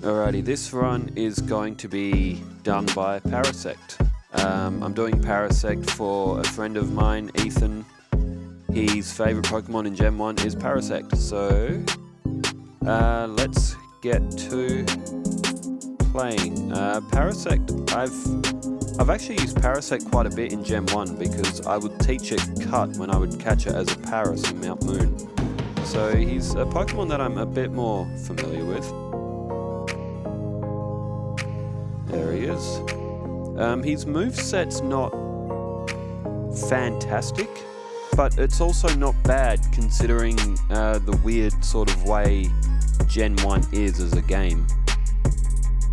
Alrighty, this run is going to be done by Parasect. I'm doing Parasect for a friend of mine, Ethan. His favourite Pokemon in Gen 1 is Parasect, so let's get to playing. Parasect, I've actually used Parasect quite a bit in Gen 1 because I would teach it Cut when I would catch it as a Paras in Mount Moon. So he's a Pokemon that I'm a bit more familiar with. There he is. His moveset's not fantastic, but it's also not bad considering the weird sort of way Gen 1 is as a game.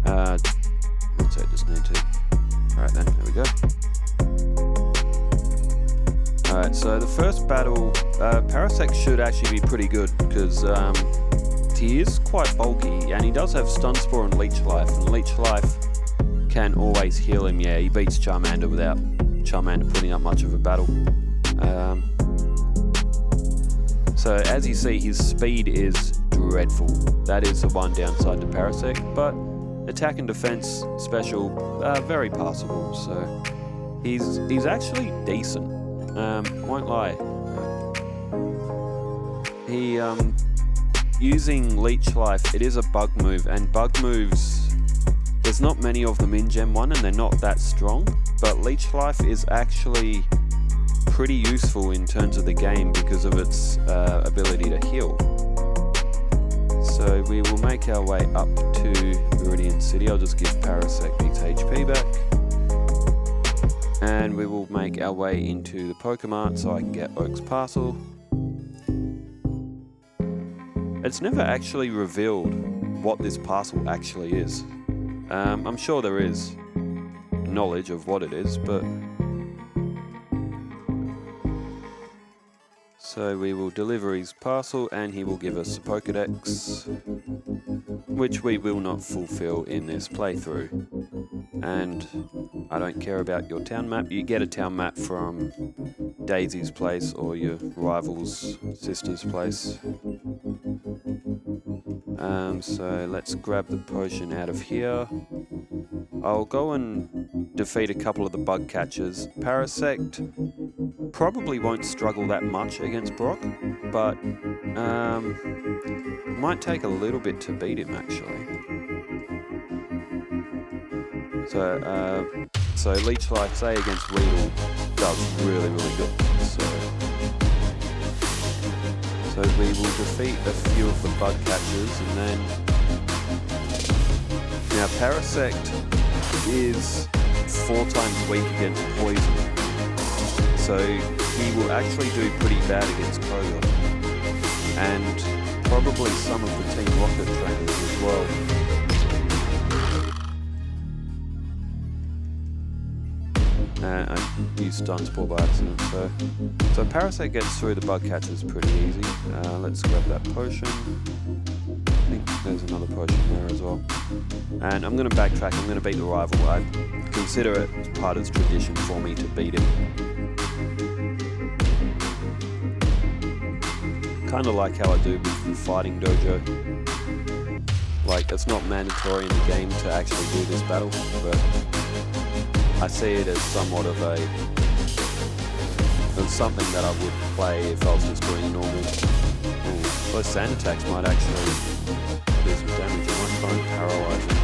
So I just need to... Alright then, there we go. Alright, so the first battle, Parasect should actually be pretty good because he is quite bulky and he does have Stun Spore and Leech Life, and Leech Life can always heal him. Yeah, he beats Charmander without Charmander putting up much of a battle. So as you see, his speed is dreadful. That is the one downside to Parasect, but attack and defense special, very passable. So he's actually decent. Won't lie. He using Leech Life, it is a bug move, and bug moves, there's not many of them in Gen 1 and they're not that strong, but Leech Life is actually pretty useful in terms of the game because of its ability to heal. So we will make our way up to Viridian City. I'll just give Parasect its HP back. And we will make our way into the Pokemart so I can get Oak's Parcel. It's never actually revealed what this parcel actually is. I'm sure there is knowledge of what it is, but... So we will deliver his parcel and he will give us a Pokedex, which we will not fulfill in this playthrough. And I don't care about your town map. You get a town map from Daisy's place or your rival's sister's place. So let's grab the potion out of here. I'll go and defeat a couple of the bug catchers. Parasect probably won't struggle that much against Brock, but might take a little bit to beat him actually. So Leech Life, say against Weedle, does really good. So we will defeat a few of the bug catchers, and then now Parasect is 4 times weak against poison, so he will actually do pretty bad against Koga, and probably some of the Team Rocket trainers as well. I used Stun Spore by accident, so Parasect gets through the bug catchers pretty easy. Let's grab that potion. I think there's another potion there as well. And I'm going to backtrack, I'm going to beat the rival. I consider it part of tradition for me to beat him. Kind of like how I do with the fighting dojo. Like, it's not mandatory in the game to actually do this battle, but I see it as somewhat of something that I would play if I was just doing a normal... Those sand attacks might actually do some damage. I might try and paralyze him.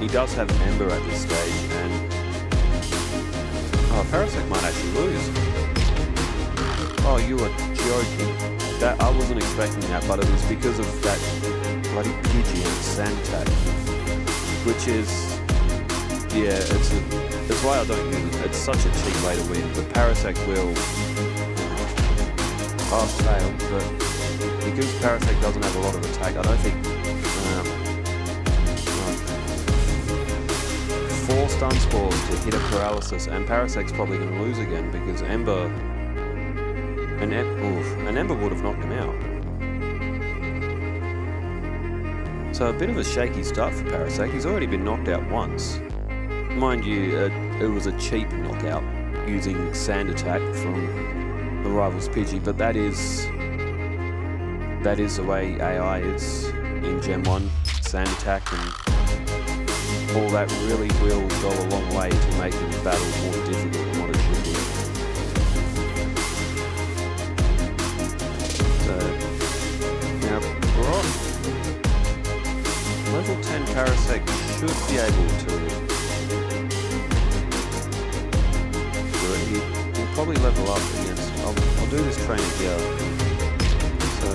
He does have Ember at this stage, and... Oh, Parasect might actually lose. Oh, you are joking. I wasn't expecting that, but it was because of that bloody Pidgey and sand attack. Which is, yeah, it's why I don't use it. It's such a cheap way to win. The Parasect will fail, but because Parasect doesn't have a lot of attack, I don't think 4 Stun Spores to hit a Paralysis, and Parasect's probably going to lose again because an Ember would have knocked him out. So a bit of a shaky start for Parasect. He's already been knocked out once. Mind you, it was a cheap knockout using Sand Attack from the rival's Pidgey, but that is that is the way AI is in Gen 1, sand attack and all that really will go a long way to making the battle more difficult than what it should be. So, now Brock, level 10 Parasect should be able to do it. He'll probably level up against, I'll do this training here. So,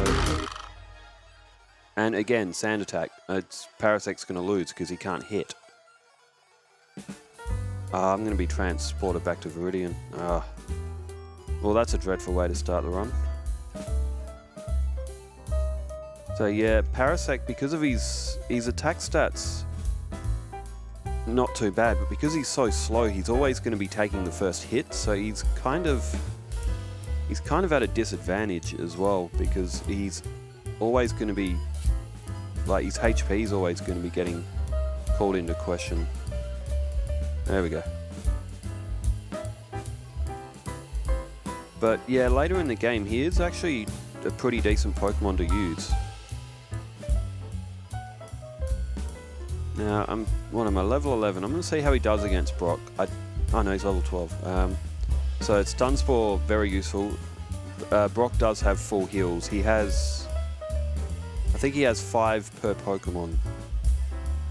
and again, sand attack. Parasect's going to lose because he can't hit. I'm going to be transported back to Viridian. Well, that's a dreadful way to start the run. So yeah, Parasect, because of his attack stats, not too bad, but because he's so slow, he's always going to be taking the first hit, so he's kind of at a disadvantage as well, because he's always going to be, like, his HP is always going to be getting called into question. There we go. But yeah, later in the game, he is actually a pretty decent Pokemon to use. Now, what am I, level 11? I'm going to see how he does against Brock. Oh no, he's level 12. So Stun Spore, very useful. Brock does have full heals. He has, I think he has 5 per Pokemon,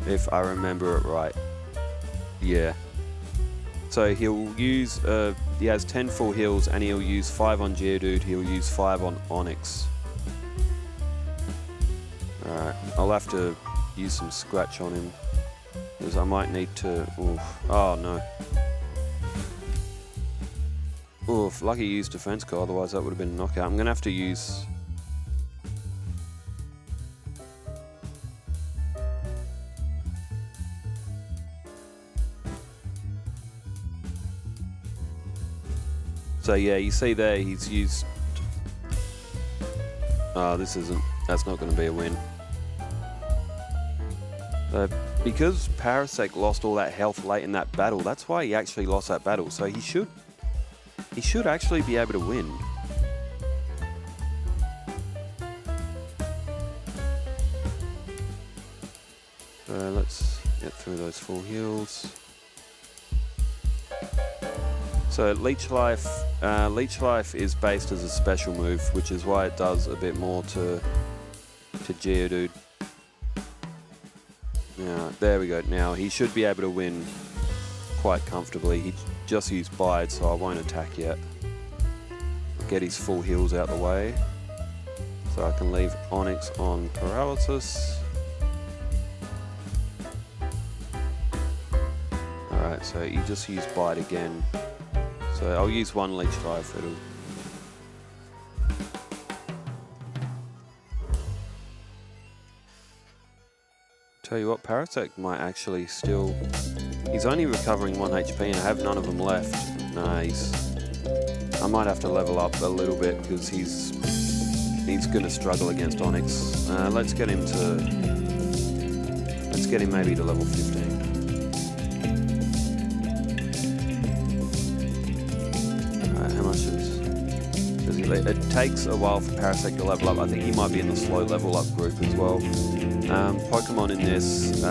if I remember it right. Yeah. So he'll use, he has 10 full heals and he'll use 5 on Geodude, he'll use 5 on Onix. Alright, I'll have to use some scratch on him, because I might need to, oh no. Oof, lucky I used Defense Core, otherwise that would have been a knockout. I'm going to have to use... So yeah, you see there, he's used... that's not going to be a win. Because Parasect lost all that health late in that battle, that's why he actually lost that battle, so he should actually be able to win. So let's get through those full heals. So Leech Life is based as a special move, which is why it does a bit more to Geodude. Now, there we go. Now he should be able to win quite comfortably. He just used Bide, so I won't attack yet. I'll get his full heals out the way, so I can leave Onix on Paralysis. Alright, so you just use Bite again. So I'll use one Leech Life. Tell you what, Parasect might actually still... He's only recovering 1 HP and I have none of them left. Nice. I might have to level up a little bit because he's going to struggle against Onix. Let's get him maybe to level 15. It takes a while for Parasect to level up. I think he might be in the slow level up group as well. Pokemon in this,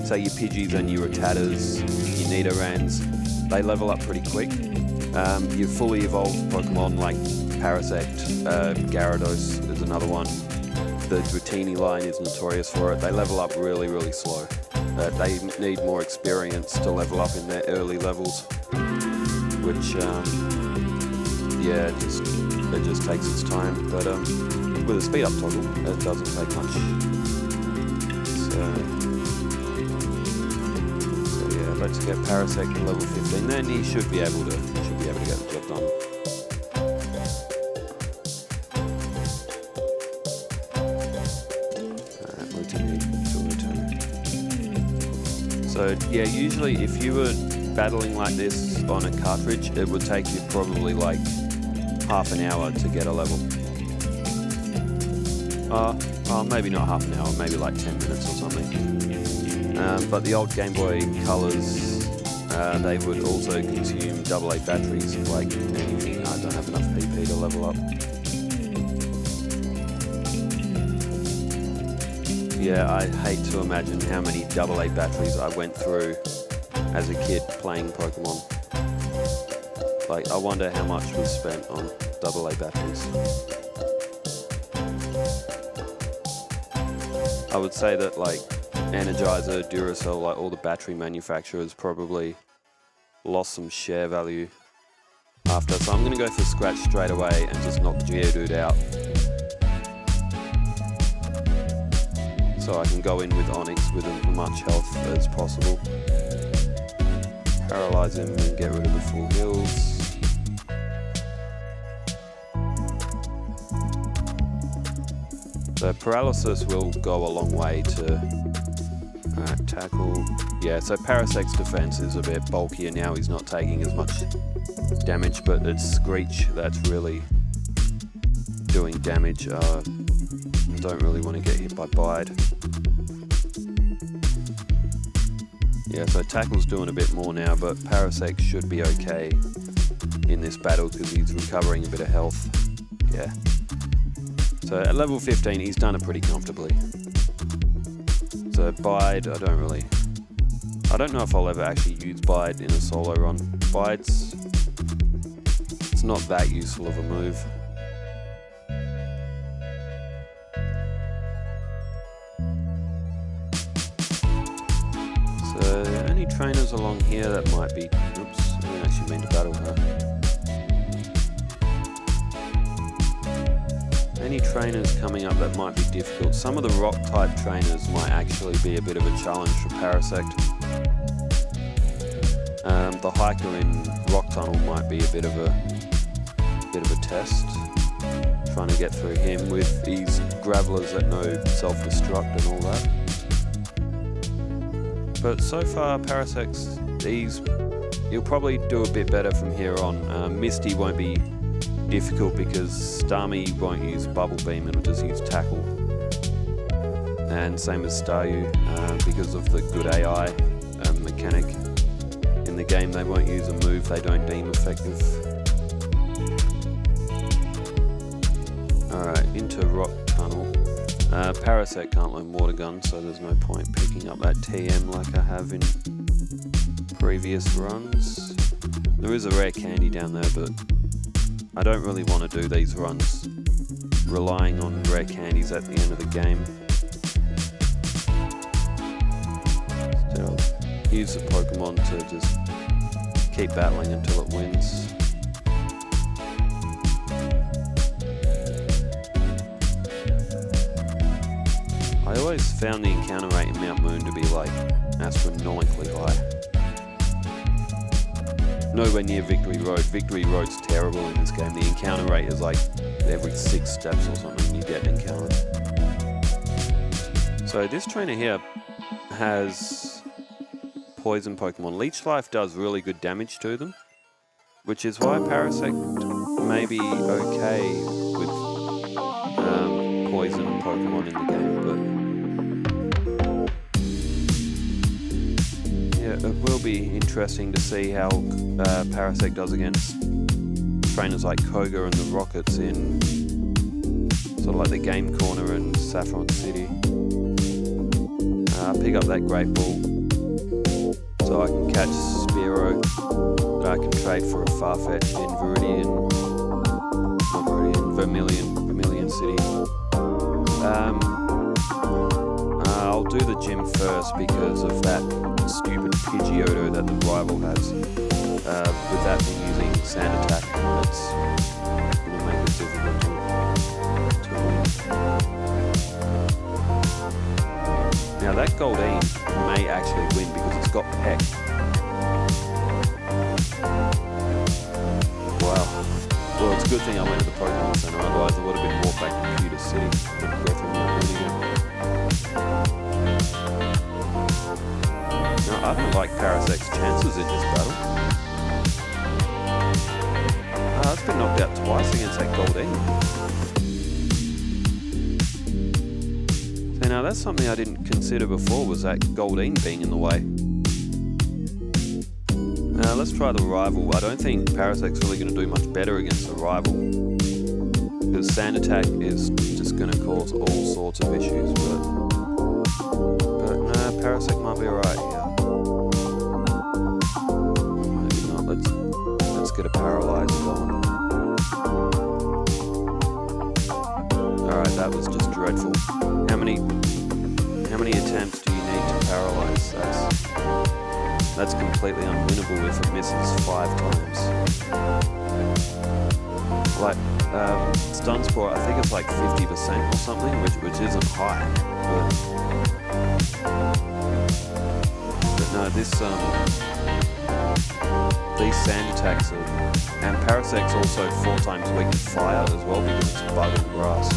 say your Pidgeys and your Rattatas, your Nidorans, they level up pretty quick. Your fully evolved Pokemon like Parasect, Gyarados is another one. The Dratini line is notorious for it. They level up really, really slow. They need more experience to level up in their early levels, which, yeah, it just takes its time, but with a speed up toggle, it doesn't take much. So yeah, let's get Parasect to level 15. Then he should be able to get the job done. So yeah, usually if you were battling like this on a cartridge, it would take you probably like half an hour to get a level. Maybe not half an hour, maybe like 10 minutes or something. But the old Game Boy Colors, they would also consume AA batteries, like anything. I don't have enough PP to level up. Yeah, I hate to imagine how many AA batteries I went through as a kid playing Pokemon. Like, I wonder how much was spent on AA batteries. I would say that, like, Energizer, Duracell, like all the battery manufacturers probably lost some share value after. So I'm going to go for Scratch straight away and just knock Geodude out. So I can go in with Onix with as much health as possible. Paralyze him and get rid of the full heals. So Paralysis will go a long way to tackle. Yeah, so Parasect's defense is a bit bulkier now. He's not taking as much damage, but it's Screech that's really doing damage. Don't really want to get hit by Bide. Yeah, so Tackle's doing a bit more now, but Parasect should be okay in this battle because he's recovering a bit of health. Yeah. So at level 15, he's done it pretty comfortably. So Bide, I don't know if I'll ever actually use Bide in a solo run. It's not that useful of a move. So any trainers along here that might be, oops, I didn't actually mean to battle her. Any trainers coming up that might be difficult. Some of the rock type trainers might actually be a bit of a challenge for Parasect. The hiker in Rock Tunnel might be a bit of a test. Trying to get through him with these gravelers that know self-destruct and all that. But so far Parasect's he'll probably do a bit better from here on. Misty won't be difficult because Starmie won't use Bubble Beam, it'll just use Tackle. And same as Staryu, because of the good AI mechanic in the game, they won't use a move they don't deem effective. Alright, into Rock Tunnel. Parasect can't learn Water Gun, so there's no point picking up that TM like I have in previous runs. There is a rare candy down there, but I don't really want to do these runs relying on rare candies at the end of the game. So I'll use the Pokemon to just keep battling until it wins. I always found the encounter rate in Mount Moon to be like astronomically high. Nowhere near Victory Road. Victory Road's terrible in this game. The encounter rate is like every 6 steps or something you get an encounter. So this trainer here has poison Pokemon. Leech Life does really good damage to them, which is why Parasect may be okay with poison Pokemon in the game, but yeah, it will be interesting to see how Parasect does against trainers like Koga and the Rockets in sort of like the Game Corner and Saffron City. Pick up that Great Ball so I can catch Spearow that I can trade for a Farfetch in Vermilion City. I'll do the gym first because of that stupid Pidgeotto that the rival has. With that being using Sand Attack, that's going to make it difficult to win. Now that Goldeen may actually win because it's got Peck. Wow. Well, it's a good thing I went to the Pokemon Center, otherwise I would have been walked back to Computer City. Go through Mount Moon again. Now, I don't like Parasect's chances in this battle. It's been knocked out twice against that Goldeen. So now that's something I didn't consider before, was that Goldeen being in the way. Now let's try the rival. I don't think Parasect's really going to do much better against the rival, because Sand Attack is just going to cause all sorts of issues, but But no, Parasect might be alright here. Maybe not. Let's get a Paralyze going. Alright, that was just dreadful. How many attempts do you need to paralyze? That's completely unwinnable if it misses 5 times. Like, stun score, I think it's like 50% or something, which isn't high. But no, these sand attacks are, and Parasect's also 4 times weak to fire as well because it's bug and grass.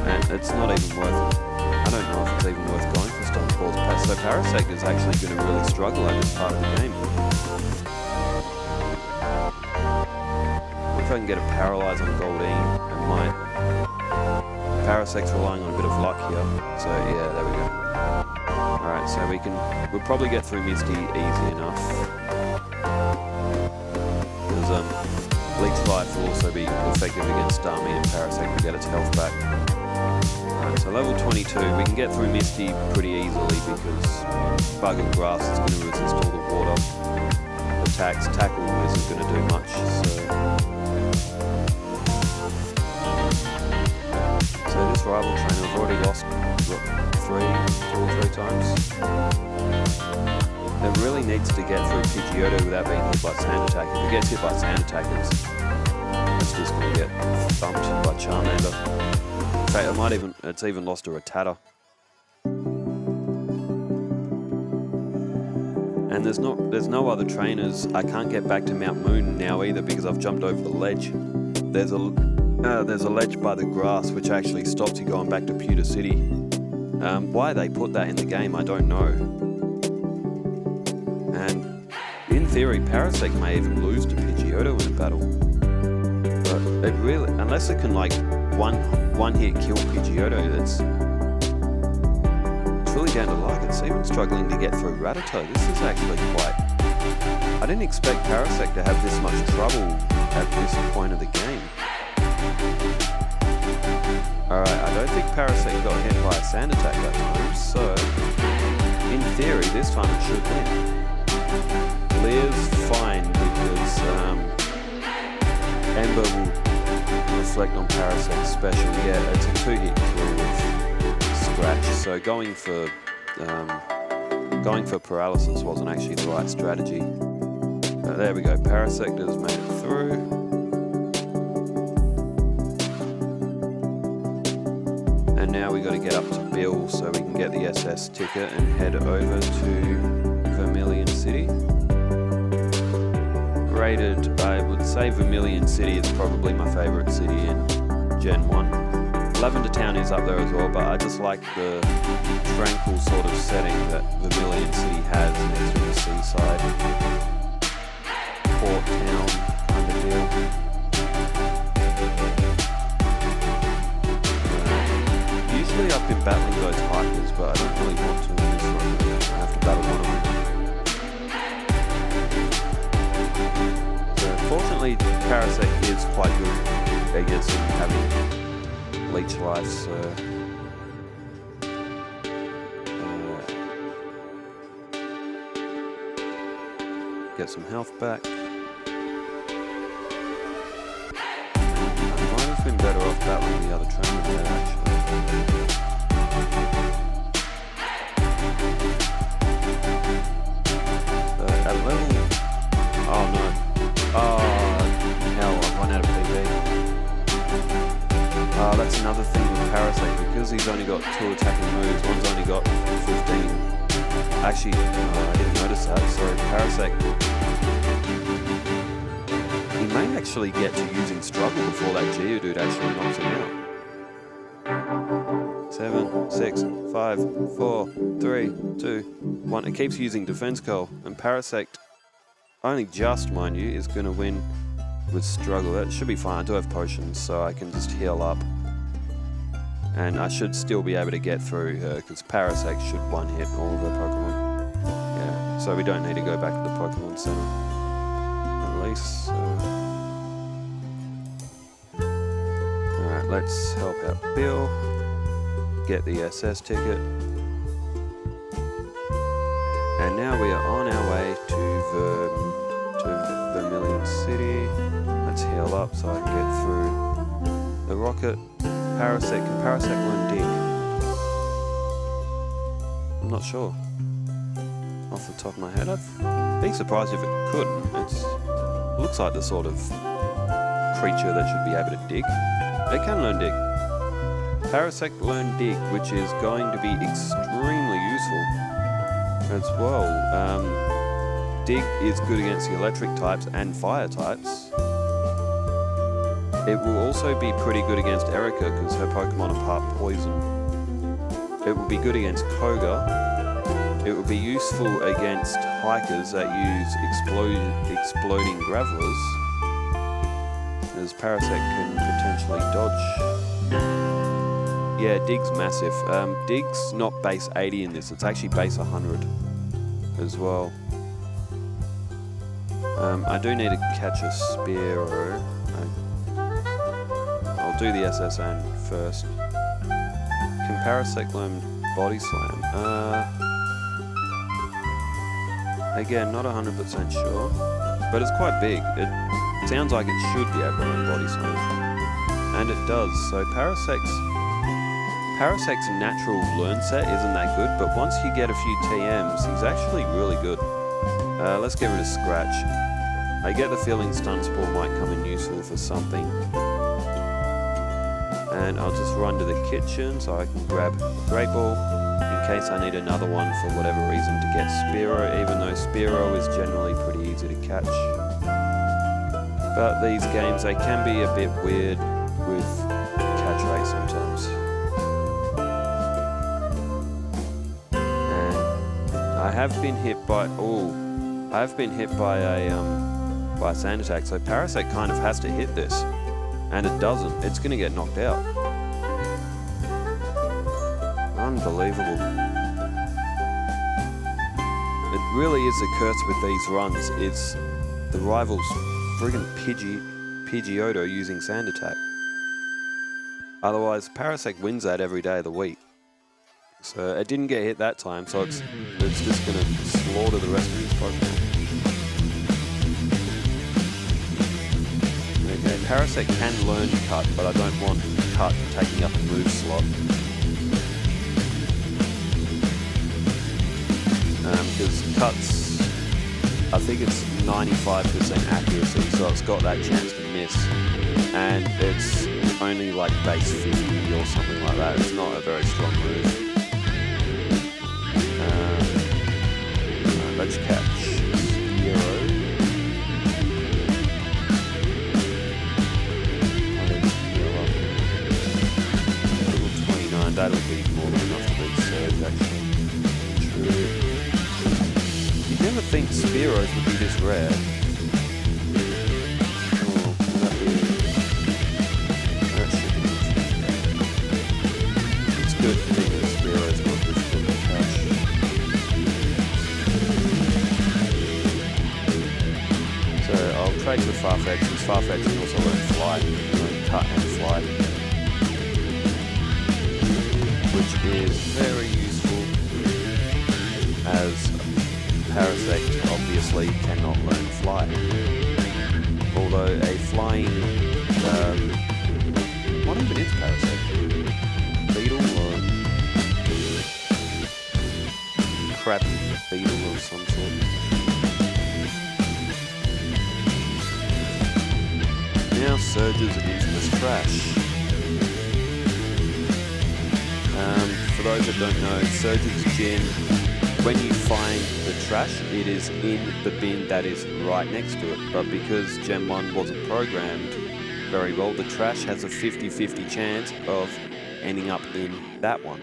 And it's not even worth it. I don't know if it's even worth going for stun balls. So Parasect is actually going to really struggle at this part of the game. If I can get a Paralyze on Goldeen, I might. Parasect's relying on a bit of luck here. So yeah, there we go. Alright, so we'll probably get through Misty easy enough. Because Leech Life will also be effective against Dami, and Parasect will get its health back. Alright, so level 22, we can get through Misty pretty easily because Bug and Grass is going to resist all the water attacks. Tackle isn't going to do much, so this rival trainer, I've already lost 2 or 3 times. It really needs to get through Pidgeotto without being hit by Sand Attack. If it gets hit by Sand Attack, it's just going to get thumped by Charmander. In fact, it's even lost to Rattata. And there's no other trainers. I can't get back to Mount Moon now either because I've jumped over the ledge. There's a ledge by the grass which actually stops you going back to Pewter City. Why they put that in the game, I don't know. And in theory, Parasect may even lose to Pidgeotto in a battle. But it really, unless it can like one hit kill Pidgeotto, it's really down to luck. It's even struggling to get through Rattata. This is actually quite. I didn't expect Parasect to have this much trouble at this point of the game. Alright, I don't think Parasect got hit by a Sand Attack that time, so in theory this time it should win. Lear's fine because Ember will reflect on Parasect's special. Yeah, it's a 2-hit kill with Scratch, so going for Paralysis wasn't actually the right strategy. There we go, Parasect has made it through. And now we got to get up to Bill so we can get the SS ticket and head over to Vermilion City. Rated, I would say Vermilion City is probably my favourite city in Gen 1. Lavender Town is up there as well, but I just like the tranquil sort of setting that Vermilion City has next to the seaside. Port town kind of deal. Usually I've been battling those hikers, but I don't really want to in this one. I have to battle one of them. So fortunately, Parasect is quite good against him having Leech Life, so get some health back. I might have been better off battling the other trainer there actually. At level... Oh no. Oh hell, I've run out of PV. That's another thing with Parasect, because he's only got 2 attacking moves, one's only got 15. Actually, I didn't notice that, so Parasect, he may actually get to using Struggle before that Geodude actually knocks him out. 7, 6, 5, 4, 3, 2, 1. It keeps using Defense Curl, and Parasect, only just, mind you, is going to win with Struggle. That should be fine. I do have potions, so I can just heal up. And I should still be able to get through her, because Parasect should one-hit all of her Pokemon. Yeah, so we don't need to go back to the Pokemon Center. At least, so... Alright, let's help out Bill. get the SS ticket. And now we are on our way to Vermilion City. Let's heal up so I can get through the rocket. Parasect, can Parasect learn dig? I'm not sure. Off the top of my head, I'd be surprised if it couldn't. It looks like the sort of creature that should be able to dig. They can learn dig. Parasect learn dig, which is going to be extremely useful as well. Dig is good against the electric types and fire types. It will also be pretty good against Erica because her Pokemon are part poison. It will be good against Koga. It will be useful against hikers that use exploding gravelers, as Parasect can potentially dodge. Yeah, Dig's massive. Dig's not base 80 in this, it's actually base 100 as well. I do need to catch a Spearow. I'll do the SSN first. Can Parasect learn Body Slam? Again, not 100% sure, but it's quite big. It sounds like it should be able to learn Body Slam, and it does. So Parasect's natural learn set isn't that good, but once you get a few TMs, he's actually really good. Let's get rid of Scratch. I get the feeling Stun Spore might come in useful for something. And I'll just run to the kitchen so I can grab a Great Ball in case I need another one for whatever reason to get Spearow, even though Spearow is generally pretty easy to catch. But these games, they can be a bit weird with catch rate sometimes. And I have been hit by a Sand Attack, so Parasect kind of has to hit this. And it doesn't. It's going to get knocked out. Unbelievable. It really is a curse with these runs. It's the rival's friggin' Pidgeotto using Sand Attack. Otherwise, Parasect wins that every day of the week. So it didn't get hit that time, so it's just going to slaughter the rest of his Pokemon. Okay, Parasect can learn Cut, but I don't want Cut taking up a move slot. Because Cut's, I think it's 95% accuracy, so it's got that chance to miss. And it's only like base 50 or something like that. It's not a very strong move. Let's catch Spearow. That'll be more than enough to beat Surge, actually. True. You'd never think Spearows would be this rare. Oh, that should be good. It's good thinking that Spearows not difficult to catch. So I'll trade with Farfetch, because Farfetch can also learn Fly, learn Cut and Fly, which is very useful, as Parasect obviously cannot learn Fly. Although a flying, what even is Parasect? Beetle or crab beetle of some sort? Now Surge's infamous Trash. For those that don't know, Surge's Gin, when you find the trash, it is in the bin that is right next to it. But because Gen 1 wasn't programmed very well, the trash has a 50-50 chance of ending up in that one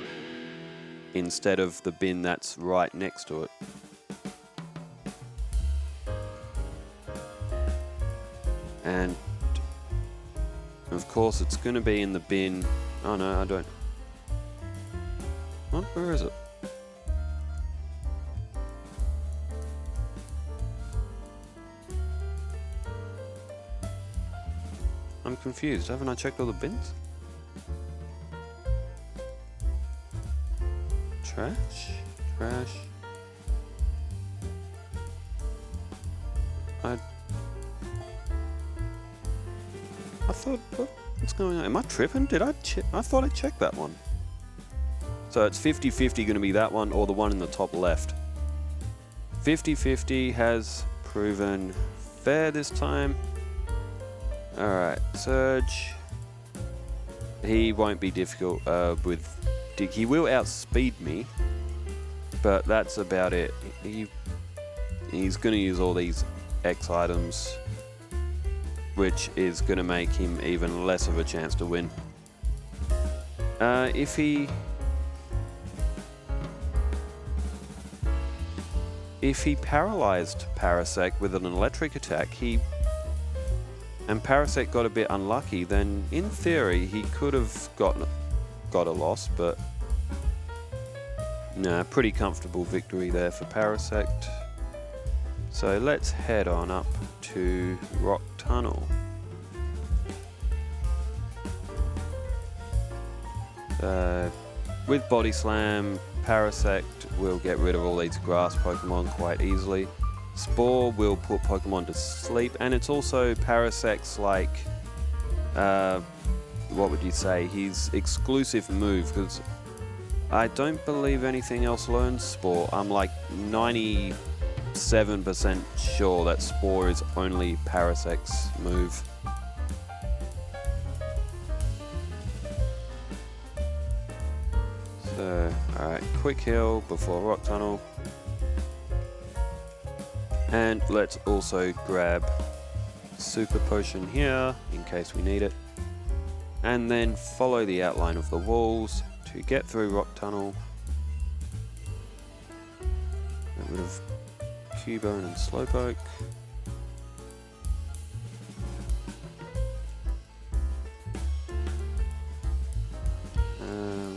instead of the bin that's right next to it. And of course it's going to be in the bin. Oh no, I don't. What? Where is it? I'm confused. Haven't I checked all the bins? Trash. I thought, what's going on? Am I tripping? Did I check? I thought I checked that one. So it's 50-50 going to be that one or the one in the top left. 50-50 has proven fair this time. Alright, Surge. He won't be difficult with Dig. He will outspeed me, but that's about it. He's going to use all these X items, which is going to make him even less of a chance to win. If he paralyzed Parasect with an electric attack, and Parasect got a bit unlucky, then in theory he could have got a loss, but no, pretty comfortable victory there for Parasect. So let's head on up to Rock Tunnel. With Body Slam, Parasect will get rid of all these grass Pokemon quite easily. Spore will put Pokemon to sleep, and it's also Parasect's like, what would you say, his exclusive move, because I don't believe anything else learns Spore. I'm like 97% sure that Spore is only Parasect's move. So, alright, quick heal before Rock Tunnel. And let's also grab Super Potion here in case we need it. And then follow the outline of the walls to get through Rock Tunnel. Get rid of Cubone and Slowpoke.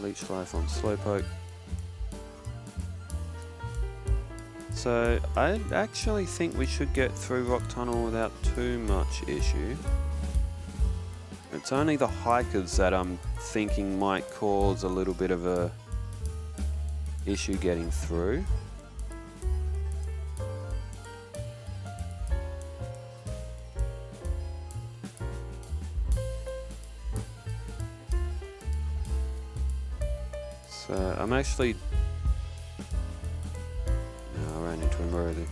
Leech Life on Slowpoke. So I actually think we should get through Rock Tunnel without too much issue. It's only the hikers that I'm thinking might cause a little bit of a issue getting through. So I'm actually... No, I ran into him already.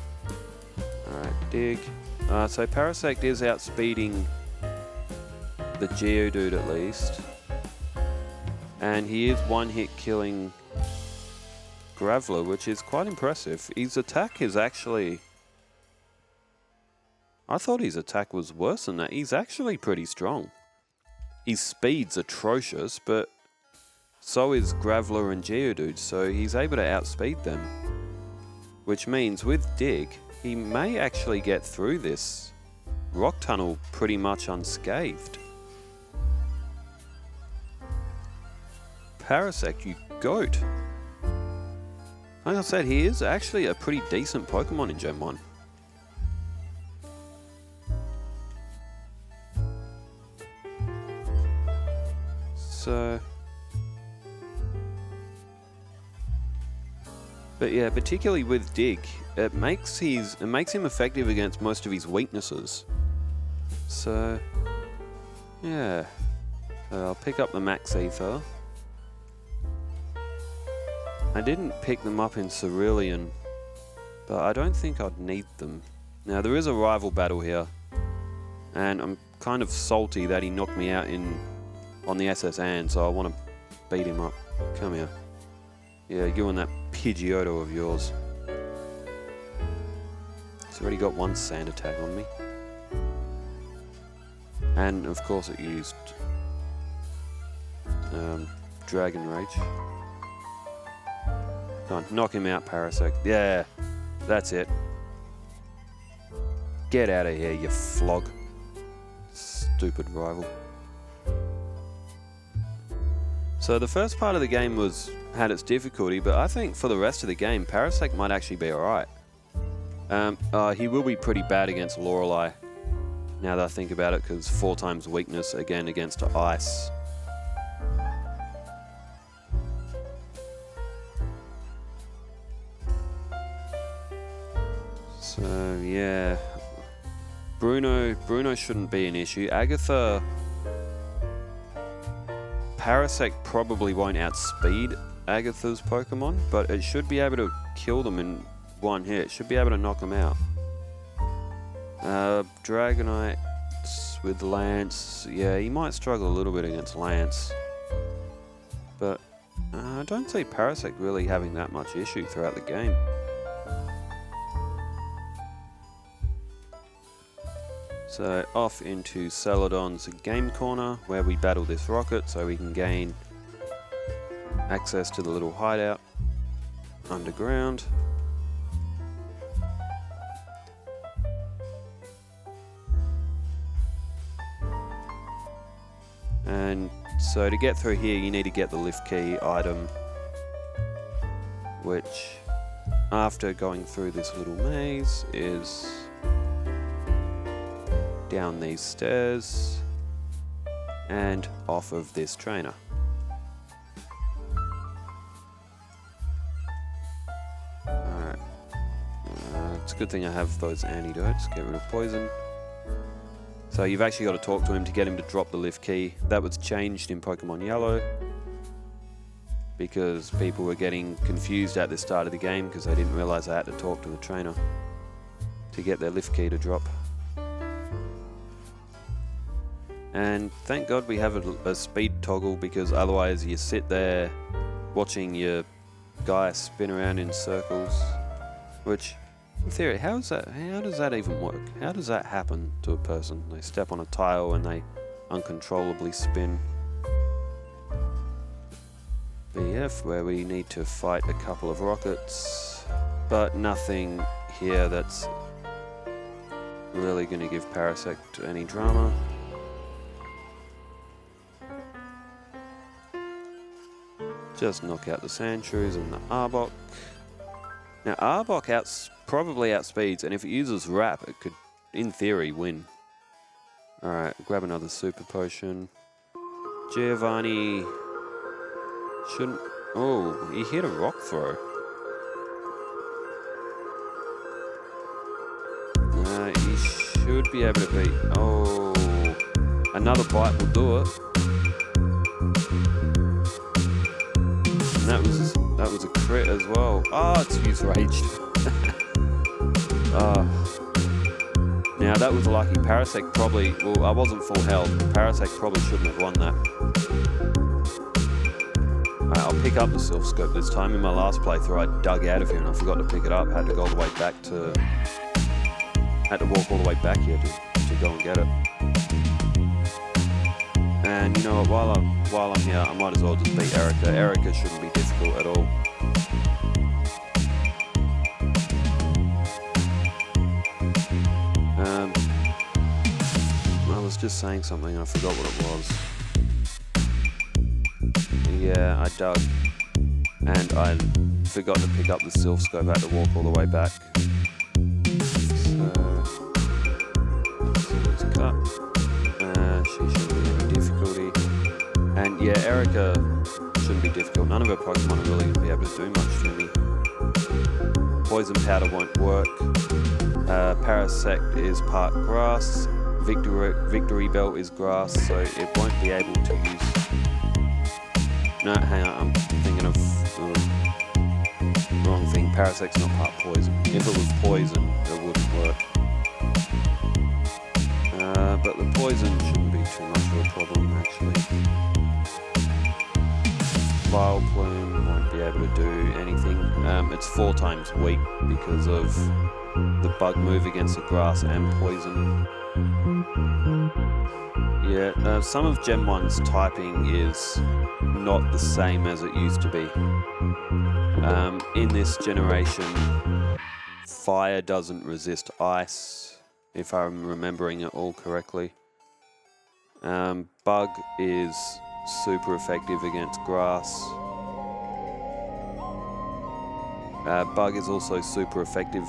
Alright, Dig. So Parasect is outspeeding the Geodude at least. And he is one-hit killing Graveler, which is quite impressive. His attack is actually... I thought his attack was worse than that. He's actually pretty strong. His speed's atrocious, but so is Graveler and Geodude, so he's able to outspeed them. Which means with Dig, he may actually get through this Rock Tunnel pretty much unscathed. Parasect, you goat. Like I said, he is actually a pretty decent Pokemon in Gen 1. So... But yeah, particularly with Dig, it makes him effective against most of his weaknesses. So, yeah. I'll pick up the Max Ether. I didn't pick them up in Cerulean, but I don't think I'd need them. Now, there is a rival battle here, and I'm kind of salty that he knocked me out on the SS Anne, so I want to beat him up. Come here. Yeah, you and that Pidgeotto of yours. It's already got one sand attack on me. And, of course, it used Dragon Rage. Come on, knock him out, Parasect. Yeah, that's it. Get out of here, you flog. Stupid rival. So the first part of the game had its difficulty, but I think for the rest of the game, Parasect might actually be alright. He will be pretty bad against Lorelei, now that I think about it, because 4 times weakness again against Ice. So yeah, Bruno shouldn't be an issue. Agatha, Parasect probably won't outspeed Agatha's Pokemon, but it should be able to kill them in one hit. It should be able to knock them out. Dragonite with Lance, yeah, he might struggle a little bit against Lance, but I don't see Parasect really having that much issue throughout the game. So off into Celadon's game corner where we battle this rocket so we can gain access to the little hideout underground. And so to get through here you need to get the lift key item, which after going through this little maze is down these stairs and off of this trainer. Alright, it's a good thing I have those antidotes, get rid of poison. So you've actually got to talk to him to get him to drop the lift key. That was changed in Pokemon Yellow because people were getting confused at the start of the game because they didn't realise they had to talk to the trainer to get their lift key to drop. And thank God we have a speed toggle, because otherwise you sit there watching your guy spin around in circles, which in theory, how does that even work? How does that happen to a person? They step on a tile and they uncontrollably spin. BF, where we need to fight a couple of rockets, but nothing here that's really going to give Parasect any drama. Just knock out the Sandshrews and the Arbok. Now Arbok probably outspeeds, and if it uses Wrap, it could, in theory, win. Alright, grab another Super Potion. Giovanni shouldn't... Oh, he hit a Rock Throw. He should be able to beat... Oh, another Bite will do it. And that was a crit as well. Oh, it's used Raged. Now that was lucky. Parasect probably... Well, I wasn't full health. Parasect probably shouldn't have won that. Alright, I'll pick up the Silph Scope this time. In my last playthrough, I dug out of here and I forgot to pick it up. Had to go all the way back to... Had to walk all the way back here to go and get it. And you know what, while I'm here, I might as well just beat Erica. Erica shouldn't be difficult at all. I was just saying something, I forgot what it was. Yeah, I dug. And I forgot to pick up the Silph Scope, I had to walk all the way back. So, let's cut. She shouldn't be any difficulty. And yeah, Erica shouldn't be difficult. None of her Pokemon are really going to be able to do much to me. Poison Powder won't work. Parasect is part grass. Victory Belt is grass, so it won't be able to use... No, hang on, I'm thinking of the wrong thing. Parasect's not part poison. If it was poison, it wouldn't work. But the poison shouldn't be too much of a problem, actually. Vileplume won't be able to do anything. It's 4 times weak because of the bug move against the grass and poison. Yeah, some of Gen 1's typing is not the same as it used to be. In this generation, fire doesn't resist ice, if I'm remembering it all correctly. Bug is super effective against grass. Bug is also super effective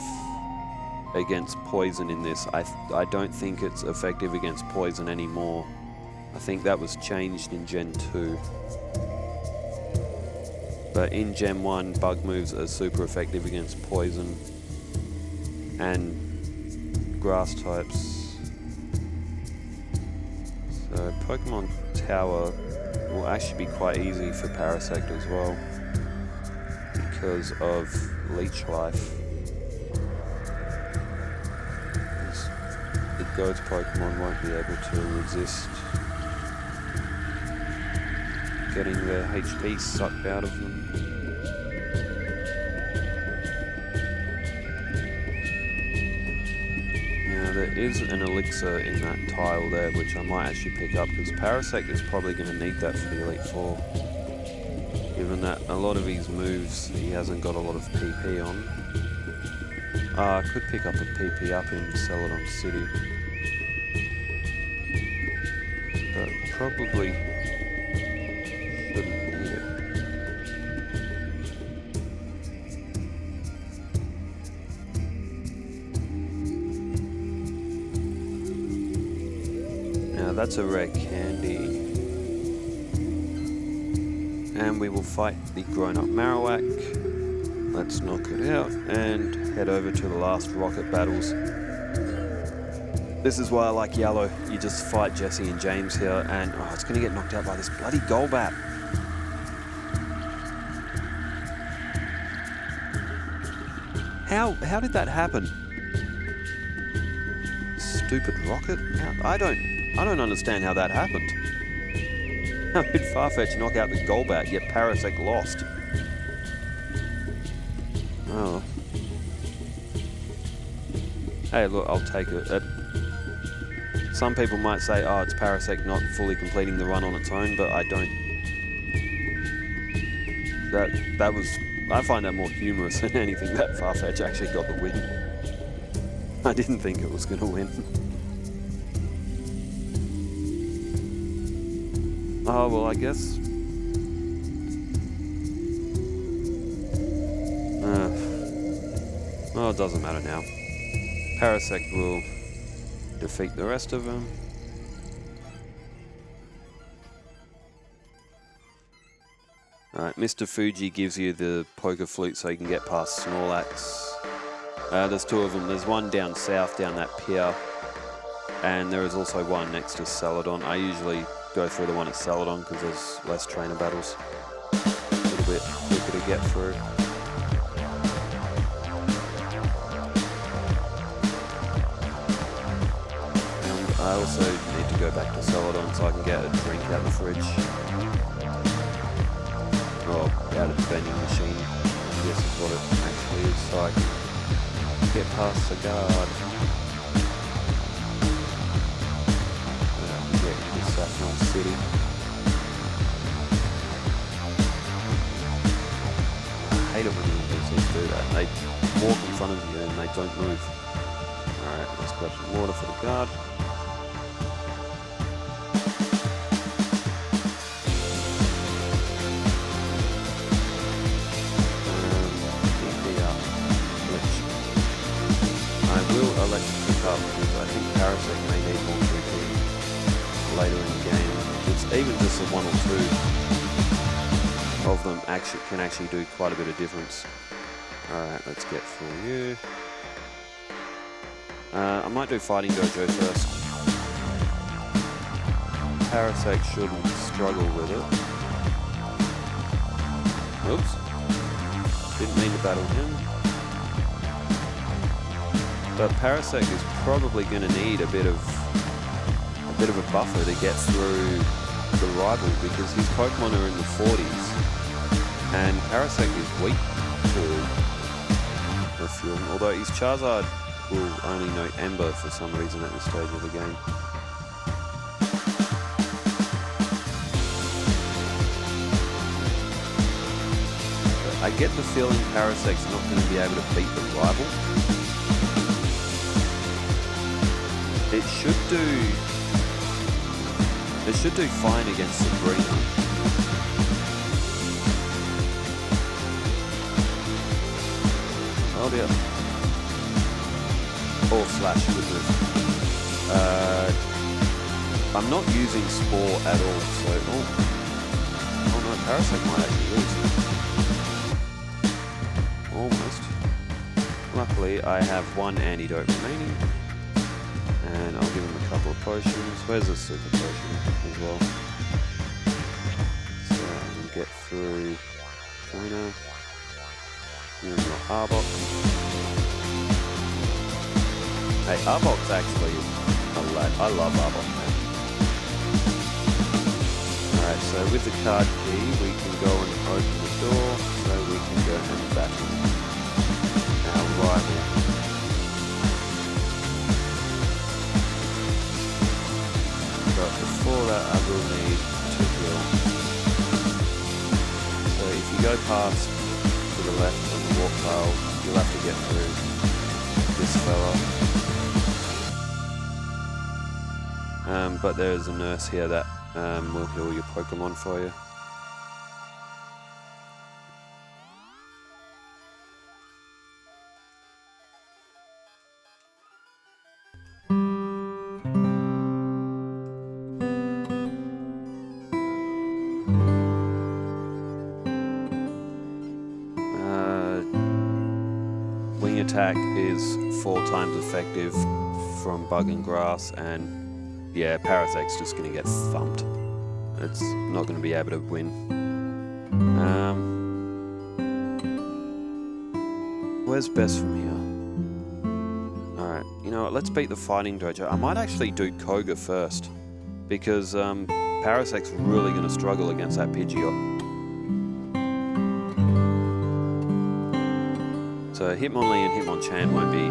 against poison in this. I don't think it's effective against poison anymore. I think that was changed in Gen 2. But in Gen 1, bug moves are super effective against poison. And grass types. So Pokemon Tower will actually be quite easy for Parasect as well because of Leech Life. The Goats Pokemon won't be able to resist getting their HP sucked out of them. Now there is an elixir in that tile there which I might actually pick up because Parasect is probably going to need that for the Elite Four. Given that a lot of his moves he hasn't got a lot of PP on. I could pick up a PP up in Celadon City. But probably shouldn't need it. Now that's a rare candy. And we will fight the grown-up Marowak. Let's knock it out and head over to the last rocket battles. This is why I like yellow. You just fight Jesse and James here and it's going to get knocked out by this bloody Golbat. How did that happen? Stupid rocket? I don't understand how that happened. How did Farfetch knock out the Golbat, yet Parasect lost? Oh. Hey, look, I'll take it. Some people might say, it's Parasect not fully completing the run on its own, but I don't. I find that more humorous than anything that Farfetch actually got the win. I didn't think it was going to win. Oh, well, I guess. Well, it doesn't matter now. Parasect will defeat the rest of them. Alright, Mr. Fuji gives you the Poker Flute so you can get past Snorlax. There's two of them. There's one down south, down that pier. And there is also one next to Celadon. I usually go through the one at Celadon because there's less trainer battles. A little bit quicker to get through. And I also need to go back to Celadon so I can get a drink out of the fridge. Or out of the vending machine. I guess is what it actually is, so I can get past the guard. Saffron City. I hate it when NPCs do that. They walk in front of you and they don't move. Alright, let's grab some water for the guard. I will elect to pick up because I think Parasect may need more PP later in the game. It's even just the one or two of them can actually do quite a bit of difference. Alright, let's get through you. I might do Fighting Dojo first. Parasect shouldn't struggle with it. Oops. Didn't mean to battle him. But Parasect is probably going to need a bit of a buffer to get through the rival because his Pokemon are in the 40s and Parasect is weak to a few. Although his Charizard will only know Ember for some reason at this stage of the game. But I get the feeling Parasect's not going to be able to beat the rival. It should do fine against Sabrina. Oh dear. Or Slash would do. I'm not using Spore at all, so... Oh no, Parasect might actually lose. Almost. Luckily, I have one antidote remaining. And I'll give him a couple of potions. Where's the super potion as well? So I can get through trainer. You're your Arbok. Hey, Arbok's actually a lad. I love Arbok, man. Alright, so with the card key, we can go and open the door, so we can go and battle our rival. But before that, I will need to heal. So if you go past to the left on the walk pile, you'll have to get through this fella. But there's a nurse here that will heal your Pokemon for you. Wing attack is 4 times effective from bug and grass, and yeah, Parasect's just going to get thumped. It's not going to be able to win. Where's best from here? Alright, you know what, let's beat the Fighting Dojo. I might actually do Koga first, because Parasect's really going to struggle against that Pidgeot. So Hitmonlee and Hitmonchan won't be...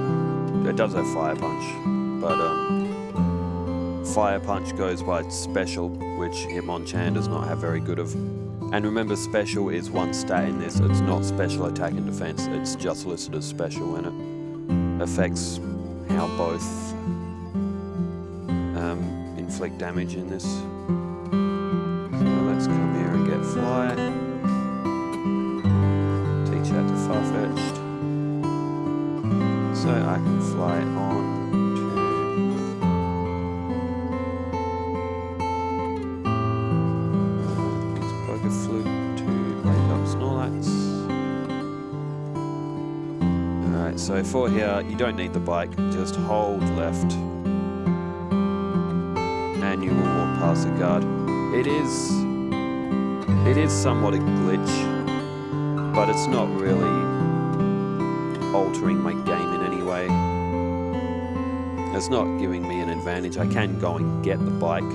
It does have Fire Punch, but Fire Punch goes by special, which Hitmonchan does not have very good of. And remember, special is 1 stat in this. It's not special attack and defense. It's just listed as special, and it affects how both inflict damage in this. So let's come here and get Fly. Teach that to Farfetch'd. So I can fly on to use Poker Flute to wake up Snorlax. Alright, so for here, you don't need the bike, just hold left and you will walk past the guard. It is somewhat a glitch, but it's not really altering my game in any way. It's not giving me an advantage. I can go and get the bike.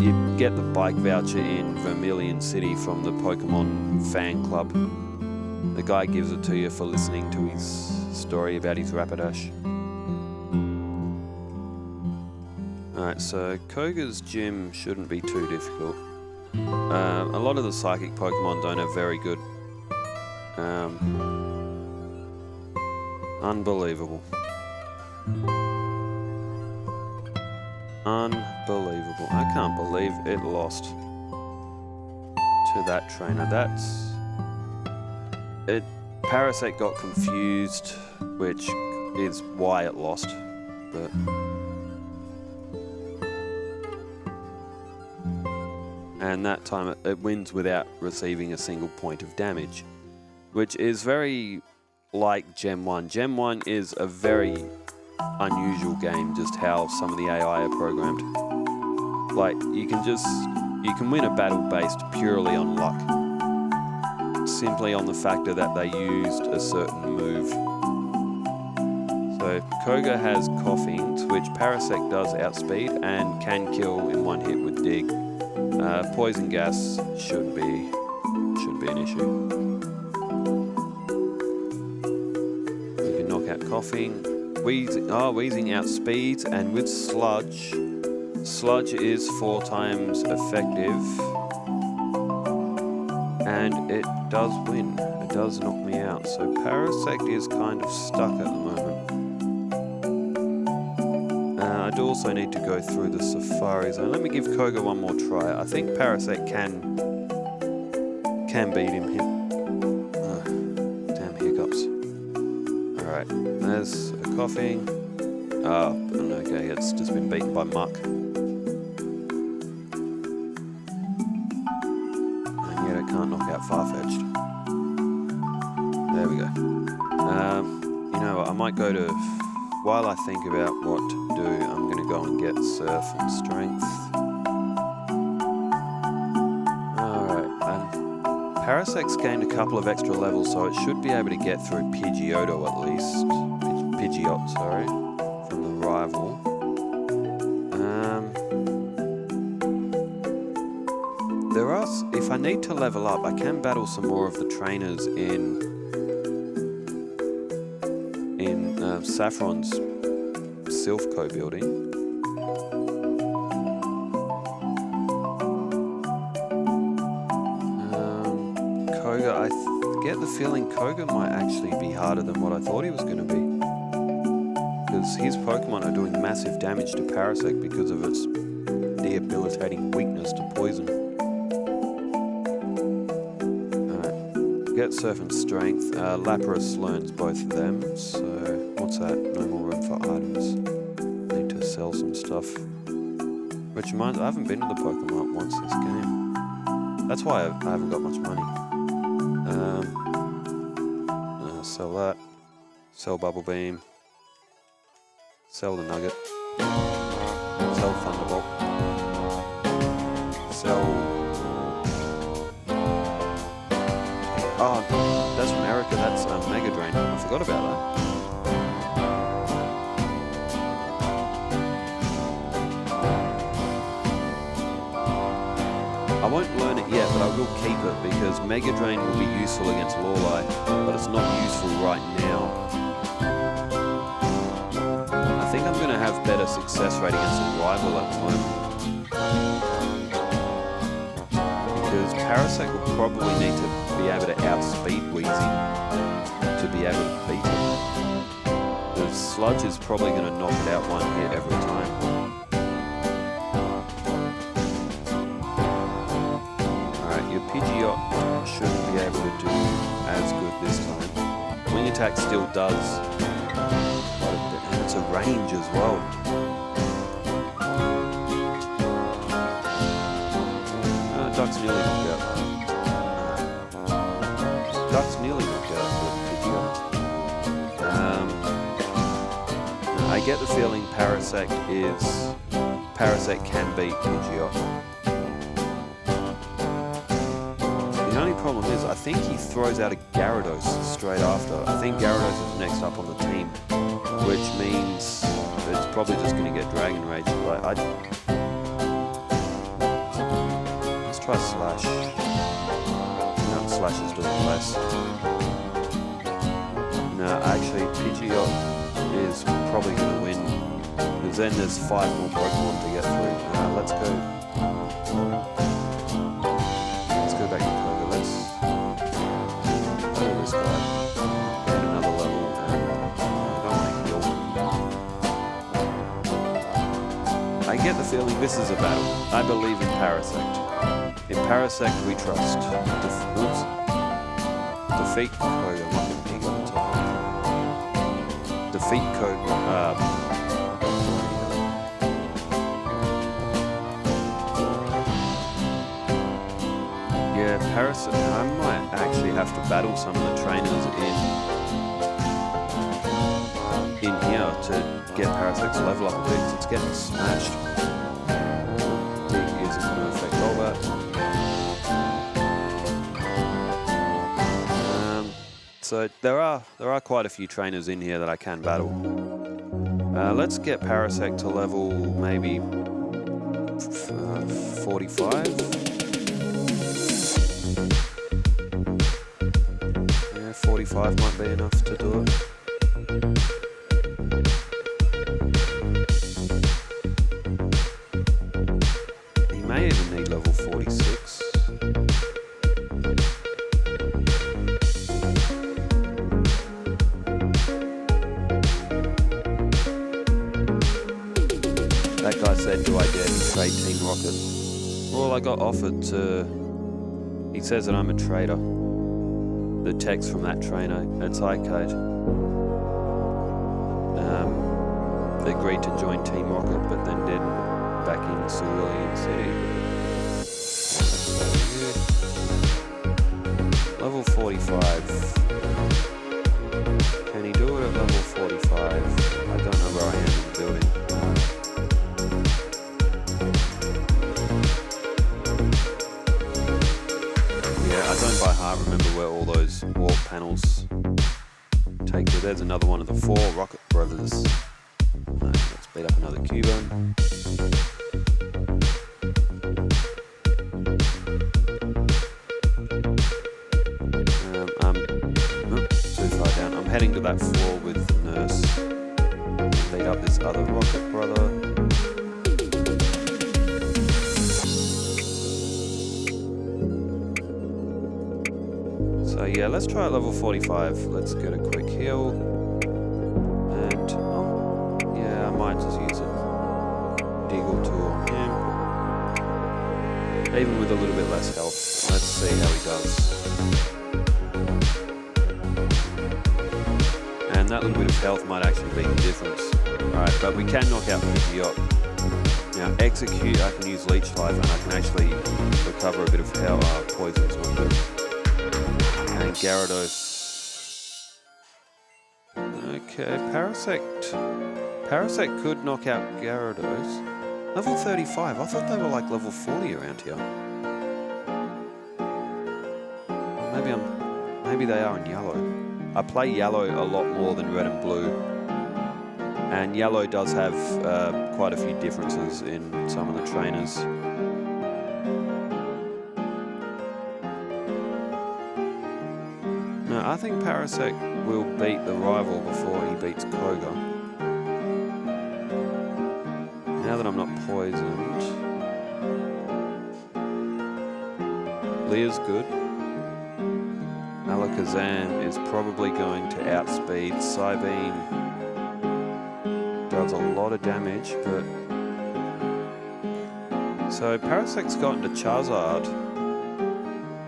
You get the bike voucher in Vermilion City from the Pokemon fan club. The guy gives it to you for listening to his story about his Rapidash. Alright, so Koga's gym shouldn't be too difficult. A lot of the psychic Pokemon don't have very good unbelievable. Unbelievable. I can't believe it lost to that trainer. Parasect got confused, which is why it lost. But and that time it wins without receiving a single point of damage, which is very like Gem 1. Gem 1 is a very unusual game, just how some of the AI are programmed. Like, you can win a battle based purely on luck, simply on the factor that they used a certain move. So Koga has Coughing, which Parasect does outspeed and can kill in 1 hit with Dig. Poison Gas should be an issue. Coughing, Wheezing outspeeds, and with Sludge is 4 times effective, and it does win. It does knock me out, so Parasect is kind of stuck at the moment. I do also need to go through the Safari Zone. Let me give Koga one more try. I think Parasect can beat him here. Damn hiccups. Alright, there's a Coughing. Oh, okay, it's just been beaten by Muck. And yet I can't knock out Farfetch'd. There we go. You know what, I might go to while I think about what to do, I'm going to go and get Surf and Strength. Alright, Parasect's gained a couple of extra levels, so it should be able to get through Pidgeotto at least. Pidgeot, sorry, from the rival. If I need to level up, I can battle some more of the trainers in Saffron's Silphco building. Koga, I get the feeling Koga might actually be harder than what I thought he was going to be. Because his Pokemon are doing massive damage to Parasect because of its debilitating weakness to poison. Get Surf and Strength. Lapras learns both of them, so what's that? No more room for items. Need to sell some stuff. Which reminds, I haven't been to the Pokemon once this game. That's why I haven't got much money. Sell that. Sell Bubble Beam. Sell the Nugget. Sell Thunderbolt. Sell... Oh, that's from Erica, that's Mega Drain. I forgot about that. I won't learn it yet, but I will keep it because Mega Drain will be useful against Lorelei, but it's not useful right now. I think I'm going to have better success rate against a rival at the moment. Because Parasect will probably need to be able to outspeed Wheezy to be able to beat him. The Sludge is probably going to knock it out one hit every time. Alright, your Pidgeot shouldn't be able to do as good this time. Wing Attack still does quite a bit, and it's a range as well. Duck's nearly knocked out. Duck's nearly knocked out the Pidgeot. I get the feeling Parasect can beat Pidgeot. The only problem is I think he throws out a Gyarados straight after. I think Gyarados is next up on the team, which means it's probably just going to get Dragon Rage. Let's try Slash. No, Slash is doing less. No, actually, Pidgeot is probably going to win. Because then there's 5 more Pokemon to get through. Let's go. Let's go back to Koga. Let's battle this guy. Get another level. And I don't want to heal. I get the feeling this is a battle. I believe in Parasect. In Parasect we trust. Defeat Koga. Defeat Koga. Yeah, Parasect. I might actually have to battle some of the trainers in here to get Parasect's level up a bit, because it's getting smashed. Dig isn't going to affect all that. So there are quite a few trainers in here that I can battle. Let's get Parasect to level maybe 45. Yeah, 45 might be enough to do it. He may even need level 46. That guy said, do I dare to trade Team Rocket? Well, I got offered to... He says that I'm a traitor. The text from that trainer, it's hi Kate. They agreed to join Team Rocket, but then did back in Cerulean City. Level 45. Can he do it at level 45? I don't know. can't remember where all those warp panels take you. There's another one of the 4 Rocket Brothers. Let's beat up another Cubone. Too far down. I'm heading to that floor with the nurse. Beat up this other Rocket Brother. So yeah, let's try at level 45. Let's get a quick heal. And, yeah, I might just use a Deagle tool on him. Even with a little bit less health. Let's see how he does. And that little bit of health might actually make a difference. Alright, but we can knock out Pidgeot. Now, Execute, I can use Leech Life and I can actually recover a bit of health. Poison's not good. And Gyarados. Okay, Parasect could knock out Gyarados. Level 35. I thought they were like level 40 around here. Maybe they are in yellow. I play yellow a lot more than red and blue. And yellow does have quite a few differences in some of the trainers. No, I think Parasect will beat the rival before he beats Koga. Now that I'm not poisoned. Leah's good. Alakazam is probably going to outspeed. Psybeam does a lot of damage, but... So Parasect's gotten to Charizard.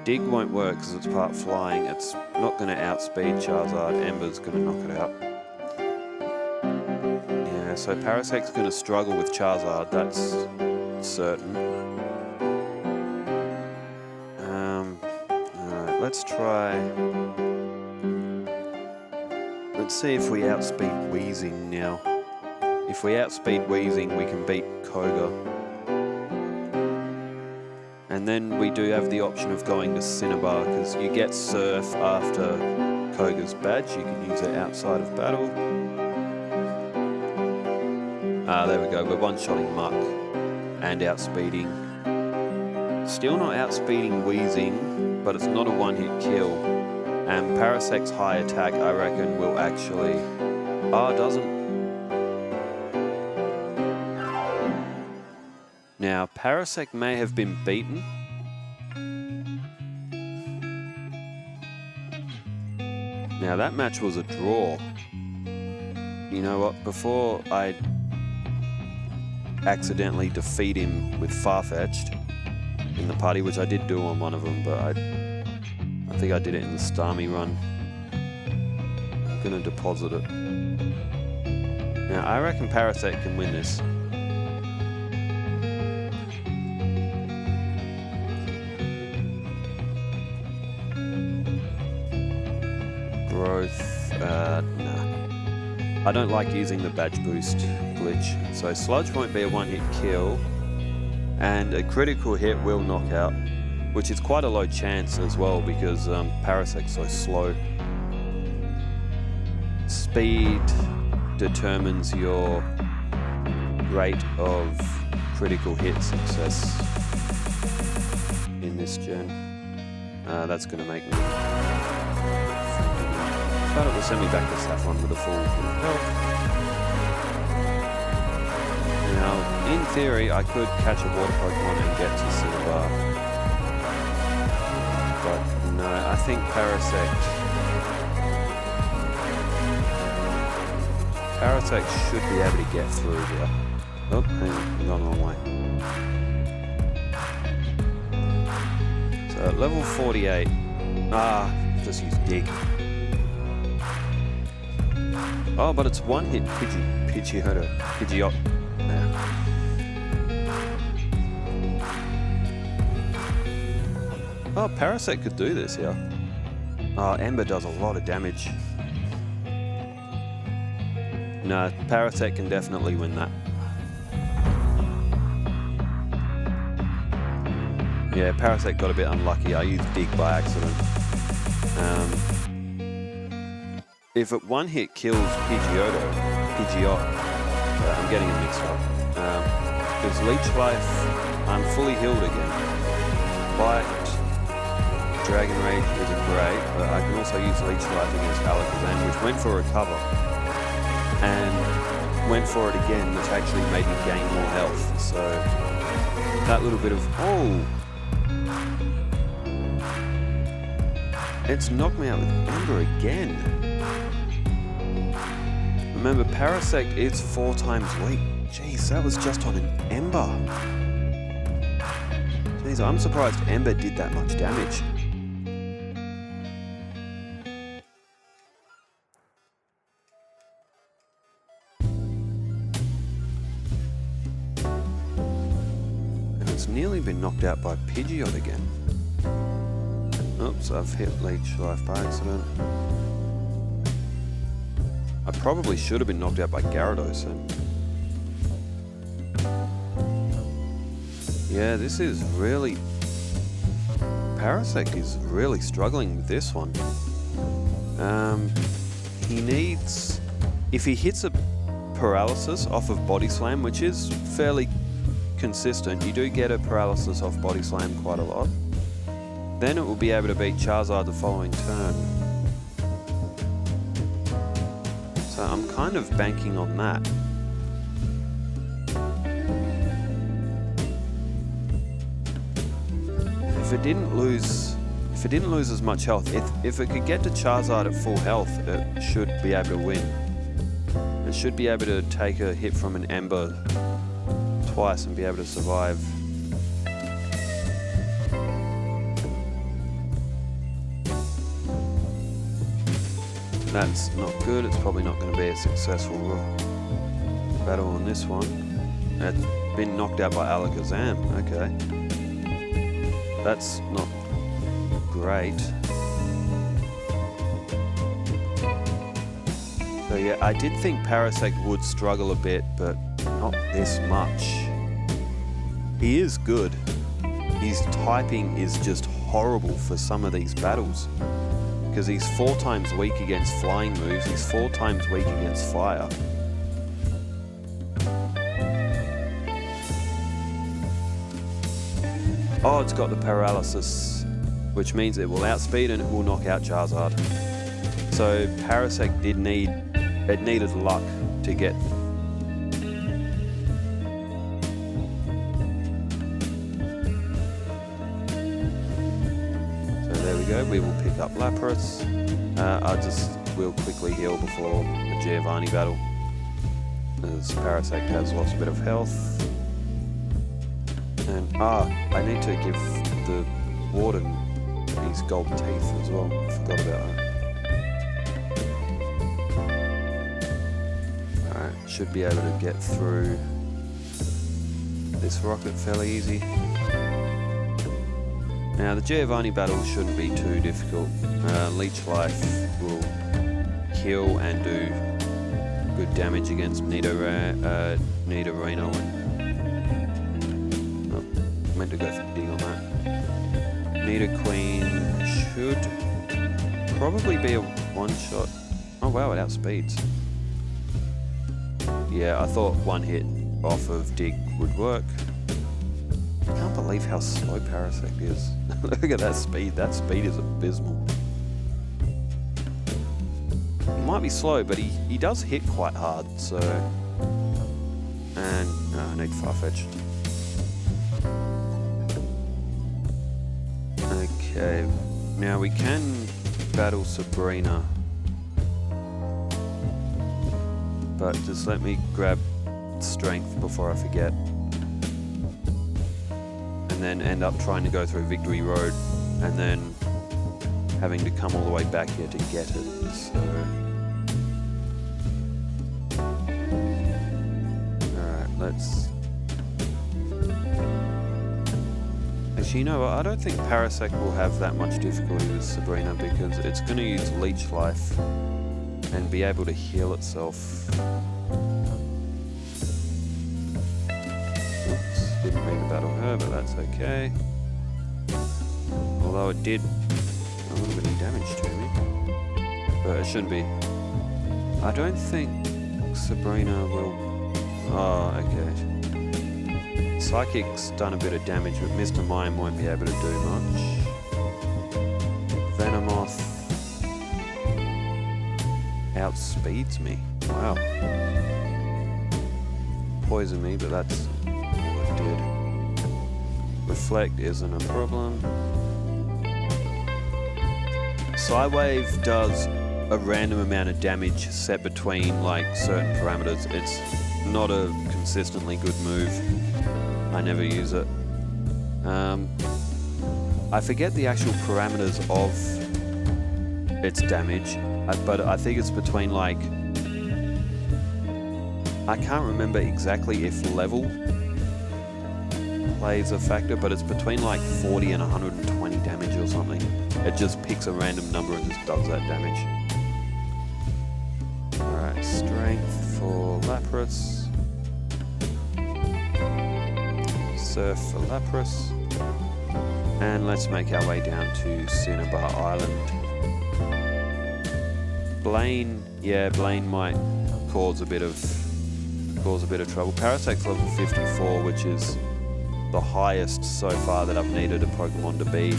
Dig won't work because it's part flying. It's not going to outspeed Charizard. Ember's going to knock it out. Yeah, so Parasect's going to struggle with Charizard, that's certain. Alright, let's try... Let's see if we outspeed Weezing now. If we outspeed Weezing, we can beat Koga. And then we do have the option of going to Cinnabar, because you get Surf after Koga's badge. You can use it outside of battle. There we go. We're one-shotting Muck and outspeeding. Still not outspeeding Weezing, but it's not a one-hit kill. And Parasect's high attack, I reckon, will actually... it doesn't. Now, Parasect may have been beaten. Now, that match was a draw. You know what? Before I accidentally defeat him with Farfetch'd in the party, which I did do on one of them, but I think I did it in the Starmie run. I'm going to deposit it. Now, I reckon Parasect can win this. Nah. I don't like using the badge boost glitch. So Sludge won't be a one-hit kill, and a critical hit will knock out, which is quite a low chance as well because Parasect's so slow. Speed determines your rate of critical hit success in this gen. That's going to make me... But it will send me back to Saffron with a full health. Now, in theory, I could catch a water Pokemon and get to Cinnabar. But no, I think Parasect should be able to get through here. Oh, hang on, I'm going the wrong way. So at level 48, just use Dig. Oh, but it's one hit Pidgeot. Nah. Oh, Parasect could do this here. Oh, Ember does a lot of damage. No, Parasect can definitely win that. Yeah, Parasect got a bit unlucky. I used Dig by accident. If it one hit kills Pidgeot, I'm getting it mixed up. Because Leech Life, I'm fully healed again. Bite, Dragon Rage isn't great, but I can also use Leech Life against Alakazam, which went for a recover. And went for it again, which actually made me gain more health. So that little bit of it's knocked me out with Ember again. Remember, Parasect is 4 times weak. Jeez, that was just on an Ember. Jeez, I'm surprised Ember did that much damage. Nearly been knocked out by Pidgeot again. Oops, I've hit Leech Life by accident. I probably should have been knocked out by Gyarados then. Yeah, this is really... Parasect is really struggling with this one. He needs... If he hits a paralysis off of Body Slam, which is fairly consistent, you do get a paralysis off Body Slam quite a lot, then it will be able to beat Charizard the following turn. So I'm kind of banking on that. If it didn't lose as much health, if it could get to Charizard at full health, it should be able to win. It should be able to take a hit from an Ember twice and be able to survive. That's not good. It's probably not going to be a successful battle on this one. It's been knocked out by Alakazam. Okay. That's not great. So yeah, I did think Parasect would struggle a bit, but not this much. He is good. His typing is just horrible for some of these battles. Because he's 4 times weak against flying moves, he's 4 times weak against fire. Oh, it's got the paralysis, which means it will outspeed and it will knock out Charizard. So Parasect needed luck to get. We will pick up Lapras. We'll quickly heal before the Giovanni battle, as Parasect has lost a bit of health. And I need to give the Warden his gold teeth as well. I forgot about that. Alright, should be able to get through this rocket fairly easy. Now the Giovanni battle shouldn't be too difficult. Leech Life will heal and do good damage against Nidorino and... Oh, meant to go for dig on that. Nidoqueen should probably be a one-shot. Oh wow, it outspeeds. Yeah, I thought one hit off of dig would work. I can't believe how slow Parasect is. Look at that speed. That speed is abysmal. He might be slow, but he does hit quite hard, so... And... No, I need Farfetch'd. Okay. Now we can battle Sabrina. But just let me grab strength before I forget. And then end up trying to go through Victory Road and then having to come all the way back here to get it. So... Alright, let's... Actually, you know what? I don't think Parasect will have that much difficulty with Sabrina because it's going to use Leech Life and be able to heal itself. Didn't mean to battle her, but that's okay. Although it did a little bit of damage to me. But it shouldn't be. I don't think Sabrina will... Oh, okay. Psychic's done a bit of damage, but Mr. Mime won't be able to do much. Venomoth outspeeds me. Wow. Poison me, but that's all it did. Reflect isn't a problem. Psywave does a random amount of damage set between like certain parameters. It's not a consistently good move. I never use it. I forget the actual parameters of its damage, but I think it's between like... I can't remember exactly if level plays a factor, but it's between like 40 and 120 damage or something. It just picks a random number and just does that damage. Alright, strength for Lapras. Surf for Lapras. And let's make our way down to Cinnabar Island. Blaine, yeah, Blaine might cause a bit of trouble. Parasect's level 54, which is the highest so far that I've needed a Pokemon to be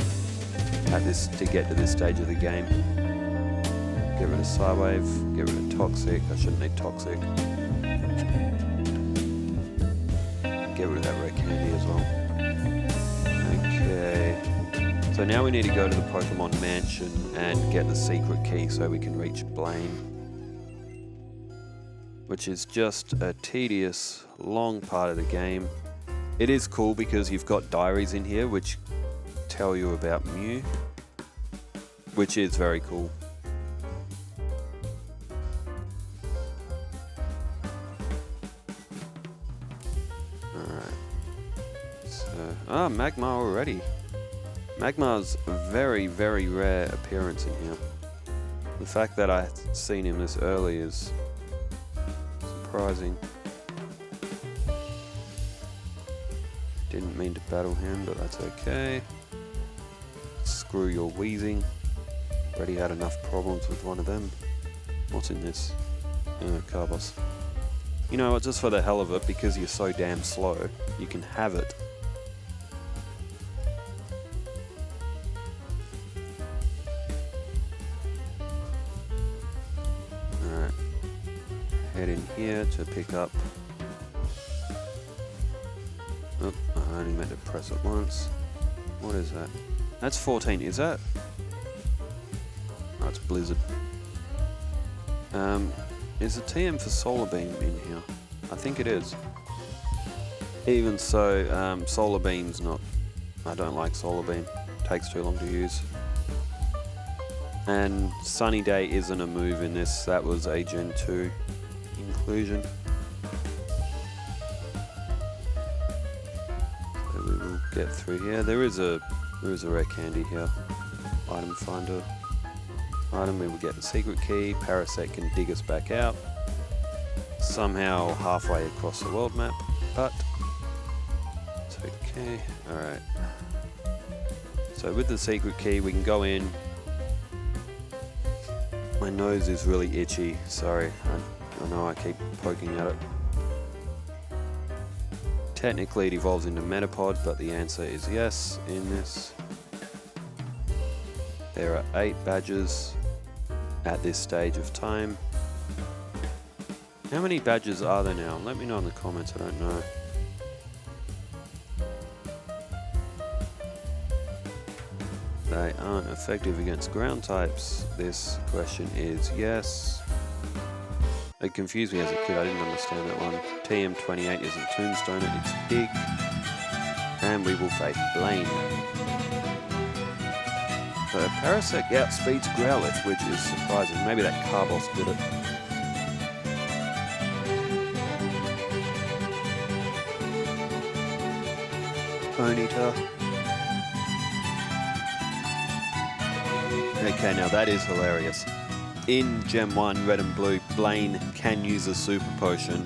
at this to get to this stage of the game. Get rid of Psywave, get rid of Toxic. I shouldn't need Toxic. Get rid of that Red Candy as well. Okay. So now we need to go to the Pokemon Mansion and get the secret key so we can reach Blaine. Which is just a tedious, long part of the game. It is cool because you've got diaries in here which tell you about Mew, which is very cool. Alright. So, Magmar already. Magmar's a very, very rare appearance in here. The fact that I've seen him this early is surprising. Didn't mean to battle him, but that's okay. Screw your wheezing. Already had enough problems with one of them. What's in this? Carbos. You know what, just for the hell of it, because you're so damn slow, you can have it. Alright. Head in here to pick up... Oh, I only meant to press it once. What is that? That's 14, is that? Oh, it's Blizzard. Is a TM for Solar Beam in here? I think it is. Even so, Solar Beam's not... I don't like Solar Beam. Takes too long to use. And Sunny Day isn't a move in this. That was a Gen 2 inclusion. So we will get through here. There is a rare candy here. Item finder. Item, we will get the secret key. Parasect can dig us back out. Somehow halfway across the world map, but it's okay. Alright. So with the secret key we can go in. My nose is really itchy, sorry. I know I keep poking at it. Technically it evolves into Metapod, but the answer is yes in this. There are 8 badges at this stage of time. How many badges are there now? Let me know in the comments, I don't know. They aren't effective against ground types. This question is yes. It confused me as a kid, I didn't understand that one. TM28 isn't Tombstoner, it's Pig. And we will face Blaine. So Parasect outspeeds Growlithe, which is surprising. Maybe that Carbos did it. Ponyta. Okay, now that is hilarious. In Gem 1, Red and Blue, Blaine can use a Super Potion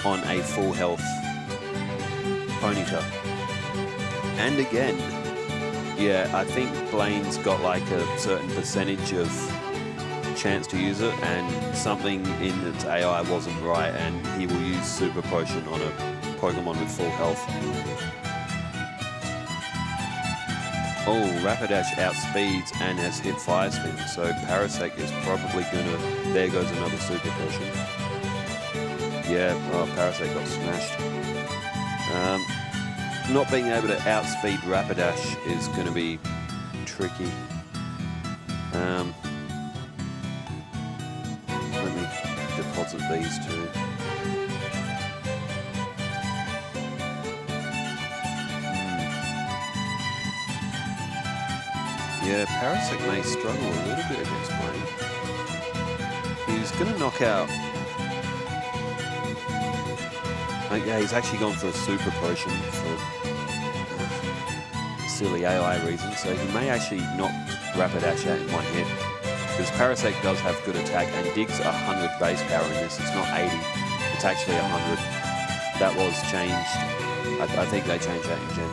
on a full health Ponyta. And again, Yeah, I think Blaine's got like a certain percentage of chance to use it, and something in its AI wasn't right, and he will use Super Potion on a Pokemon with full health. Oh, Rapidash outspeeds and has hit Fire Spin, so Parasect is probably gonna... There goes another Super Potion. Yeah, oh, Parasect got smashed. Not being able to outspeed Rapidash is going to be tricky. Let me deposit these two. Yeah, Parasect may struggle a little bit against Blaine. He's going to knock out... yeah, he's actually gone for a Super Potion for silly AI reasons, so he may actually knock Rapidash out in one hit. Because Parasect does have good attack and digs 100 base power in this. It's not 80, it's actually 100. That was changed. I think they changed that in Gen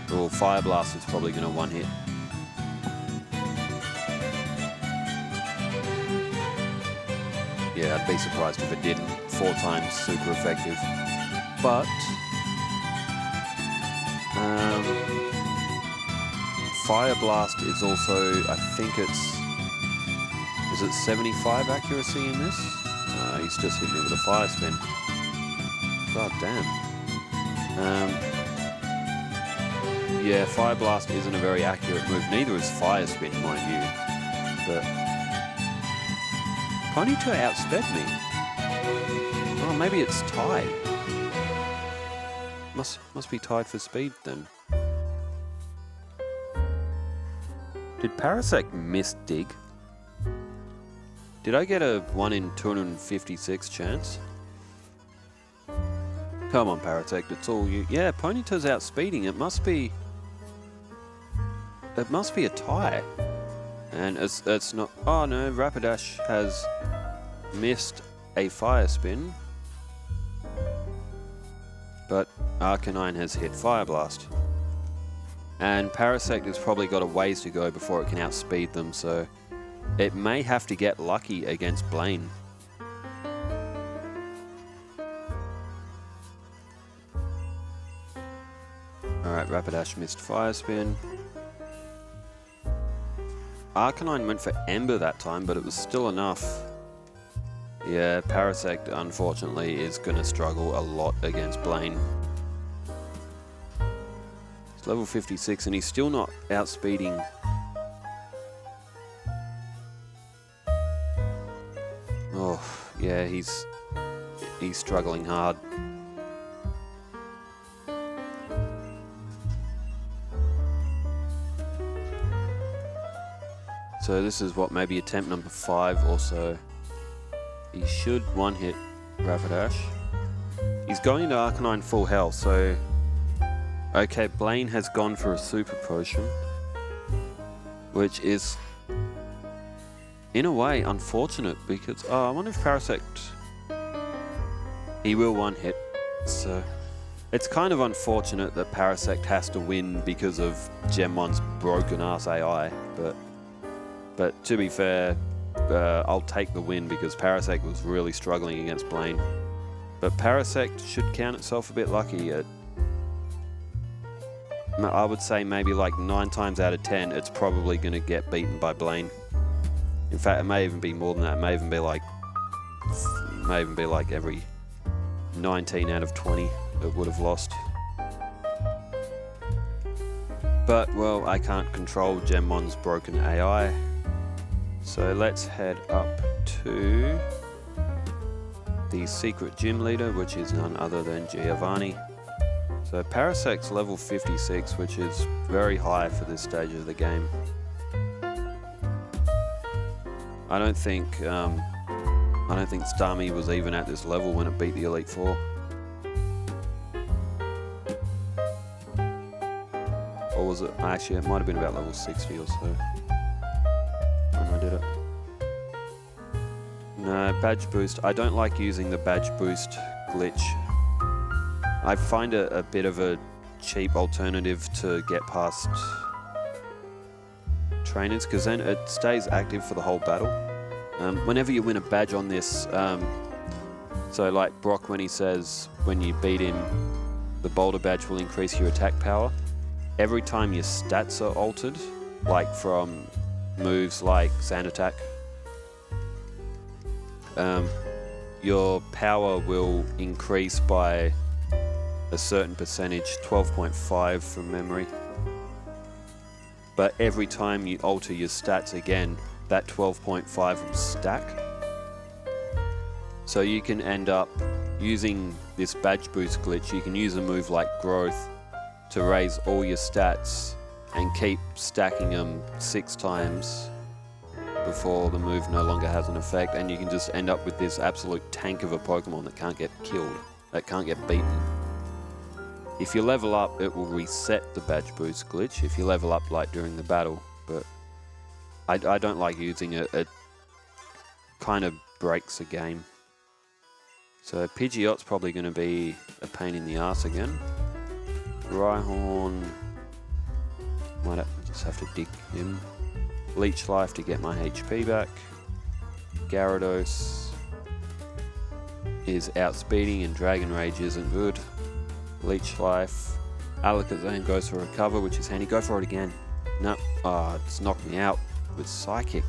2. Well, Fire Blast is probably going to one hit. Yeah, I'd be surprised if it didn't. 4 times super effective. But Fire Blast is also, I think it's, is it 75 accuracy in this? He's just hit me with a Fire Spin. God damn. Yeah, Fire Blast isn't a very accurate move. Neither is Fire Spin, mind you. But Ponyta outsped me. Oh, maybe it's tied. Must be tied for speed then. Did Parasect miss dig? Did I get a 1 in 256 chance? Come on, Parasect, it's all you. Yeah, Ponyta's outspeeding. It must be a tie. And it's not. Oh no, Rapidash has missed a Fire Spin. But Arcanine has hit Fire Blast. And Parasect has probably got a ways to go before it can outspeed them, so it may have to get lucky against Blaine. Alright, Rapidash missed Fire Spin. Arcanine went for Ember that time, but it was still enough. Yeah, Parasect, unfortunately, is going to struggle a lot against Blaine. He's level 56, and he's still not outspeeding. Oh, yeah, he's struggling hard. So this is what, maybe attempt number 5 or so. He should one-hit Rapidash. He's going into Arcanine full health, so... Okay, Blaine has gone for a Super Potion. Which is, in a way, unfortunate, because... Oh, I wonder if Parasect... He will one-hit, so... It's kind of unfortunate that Parasect has to win because of Gen 1's broken-ass AI, but to be fair... I'll take the win because Parasect was really struggling against Blaine. But Parasect should count itself a bit lucky. I would say maybe like 9 times out of 10 it's probably going to get beaten by Blaine. In fact, it may even be more than that. It may even be like every 19 out of 20 it would have lost. But, well, I can't control Gen 1's broken AI. So let's head up to the secret gym leader, which is none other than Giovanni. So Parasect's level 56, which is very high for this stage of the game. I don't think Starmie was even at this level when it beat the Elite Four. Or was it? Actually, it might have been about level 60 or so. I did it. No, badge boost. I don't like using the badge boost glitch. I find it a bit of a cheap alternative to get past trainers, because then it stays active for the whole battle. Whenever you win a badge on this, so like Brock, when he says when you beat him, the boulder badge will increase your attack power. Every time your stats are altered, like from moves like Sand Attack, your power will increase by a certain percentage, 12.5 from memory. But every time you alter your stats again, that 12.5 will stack. So you can end up using this badge boost glitch. You can use a move like Growth to raise all your stats and keep stacking them 6 times before the move no longer has an effect, and you can just end up with this absolute tank of a Pokemon that can't get killed, that can't get beaten. If you level up, it will reset the badge boost glitch if you level up like during the battle, but I don't like using it. It kind of breaks the game. So Pidgeot's probably going to be a pain in the ass again. Rhyhorn, might just have to dig him. Leech Life to get my HP back. Gyarados is outspeeding and Dragon Rage isn't good. Leech Life. Alakazam goes for Recover, which is handy. Go for it again. No, it's knocked me out with Psychic.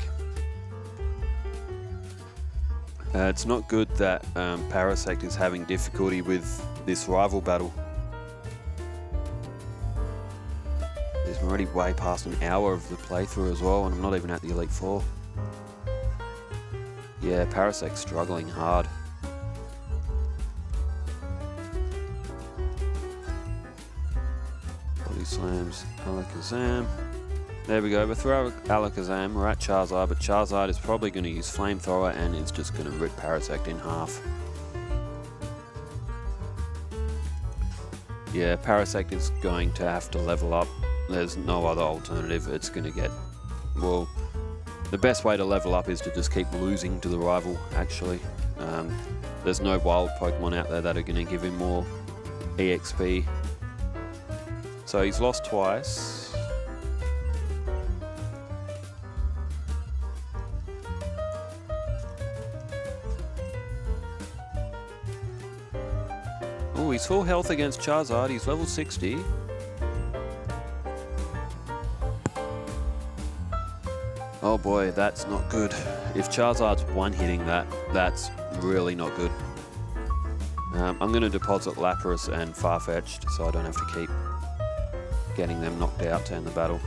It's not good that Parasect is having difficulty with this rival battle. I'm already way past an hour of the playthrough as well, and I'm not even at the Elite Four. Yeah, Parasect's struggling hard. Body slams Alakazam. There we go, overthrow Alakazam. We're at Charizard, but Charizard is probably going to use Flamethrower and it's just going to rip Parasect in half. Yeah, Parasect is going to have to level up. There's no other alternative. It's going to get... Well, the best way to level up is to just keep losing to the rival, actually. There's no wild Pokemon out there that are going to give him more EXP. So he's lost twice. Oh, he's full health against Charizard. He's level 60. Oh boy, that's not good. If Charizard's one-hitting that, that's really not good. I'm going to deposit Lapras and Farfetch'd so I don't have to keep getting them knocked out to end the battle.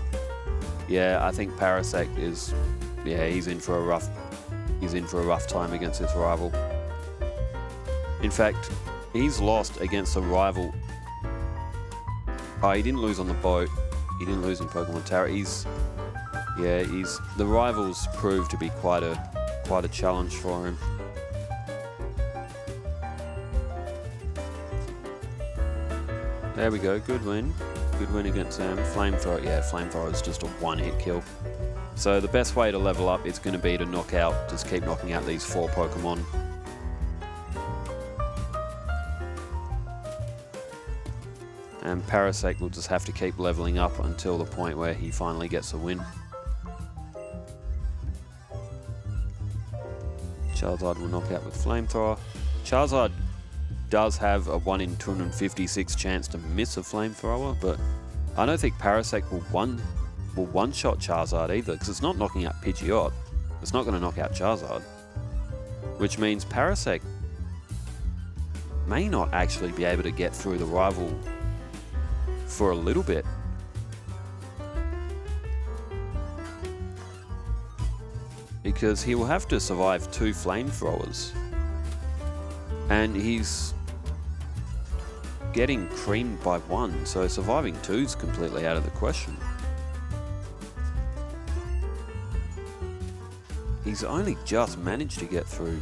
Yeah, I think Parasect is... Yeah, he's in for a rough time against his rival. In fact, he's lost against a rival. Oh, he didn't lose on the boat. He didn't lose in Pokemon Terra. The rivals proved to be quite a challenge for him. There we go, good win. Good win against them. Flamethrower, yeah, Flamethrower is just a one-hit kill. So the best way to level up is going to be to just keep knocking out these 4 Pokemon. And Parasect will just have to keep leveling up until the point where he finally gets a win. Charizard will knock out with Flamethrower. Charizard does have a 1 in 256 chance to miss a Flamethrower, but I don't think Parasect will one-shot Charizard either, because it's not knocking out Pidgeot. It's not going to knock out Charizard. Which means Parasect may not actually be able to get through the rival for a little bit. Because he will have to survive 2 Flamethrowers. And he's getting creamed by 1, so surviving 2 is completely out of the question. He's only just managed to get through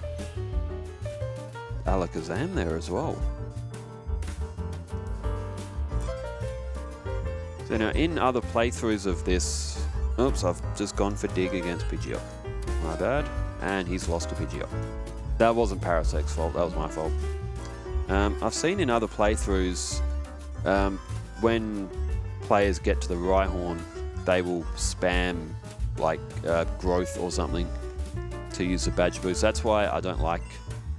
Alakazam there as well. So now in other playthroughs of this... Oops, I've just gone for Dig against Pidgeot. My bad. And he's lost to Pidgeot. That wasn't Parasect's fault, that was my fault. I've seen in other playthroughs when players get to the Rhyhorn, they will spam like growth or something to use the badge boost. That's why I don't like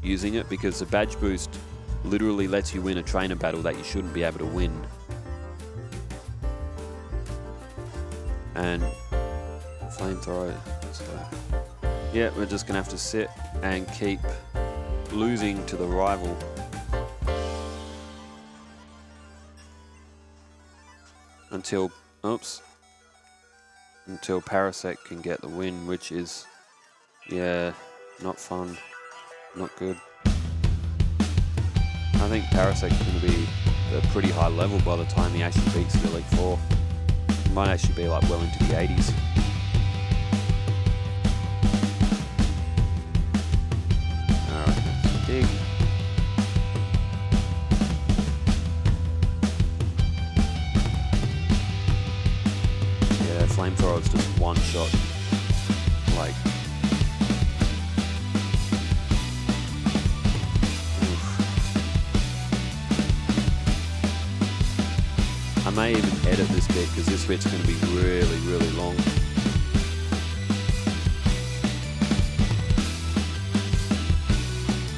using it, because the badge boost literally lets you win a trainer battle that you shouldn't be able to win. And flamethrower. So yeah, we're just gonna have to sit and keep losing to the rival. Until Parasect can get the win, which is, yeah, not fun, not good. I think Parasect's going to be a pretty high level by the time he actually beats the Elite Four. He might actually be like well into the 80s. Alright, that's big. Flamethrower is just one shot. Like, I may even edit this bit because this bit's going to be really, really long.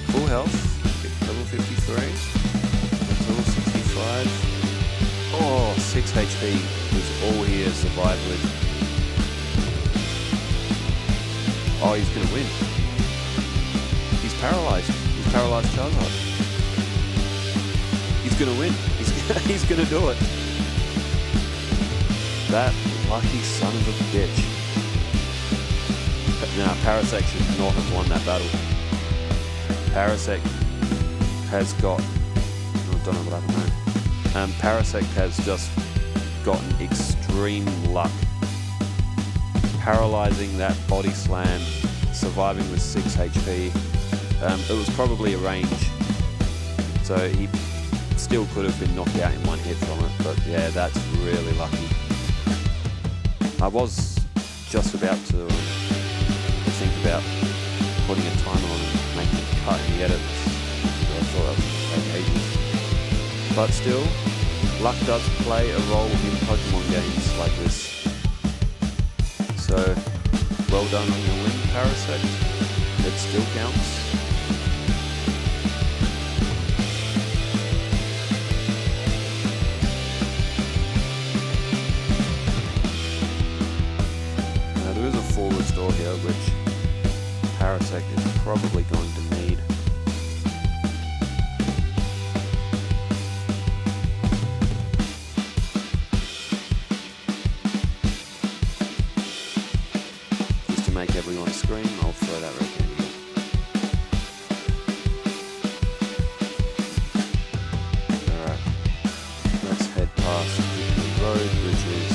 Full health, level 53, level 65. Oh, 6 HP is all he has survived with. Oh, he's going to win. He's paralyzed. He's paralyzed Charizard. He's going to win. He's going to do it. That lucky son of a bitch. Now, Parasect should not have won that battle. Parasect has got... I don't know what happened there. Parasect has just gotten extreme luck. Paralyzing that body slam, surviving with 6 HP. It was probably a range, so he still could have been knocked out in one hit from it, but yeah, that's really lucky. I was just about to think about putting a timer on and making a cut in the edit. So I thought that would take ages. But still, luck does play a role in Pokemon games like this. So, well done on your win, Parasect. It still counts. Now there is a full restore here, which Parasect is probably going to need. Make everyone scream, I'll throw that right in here. Alright, let's head past the road, which is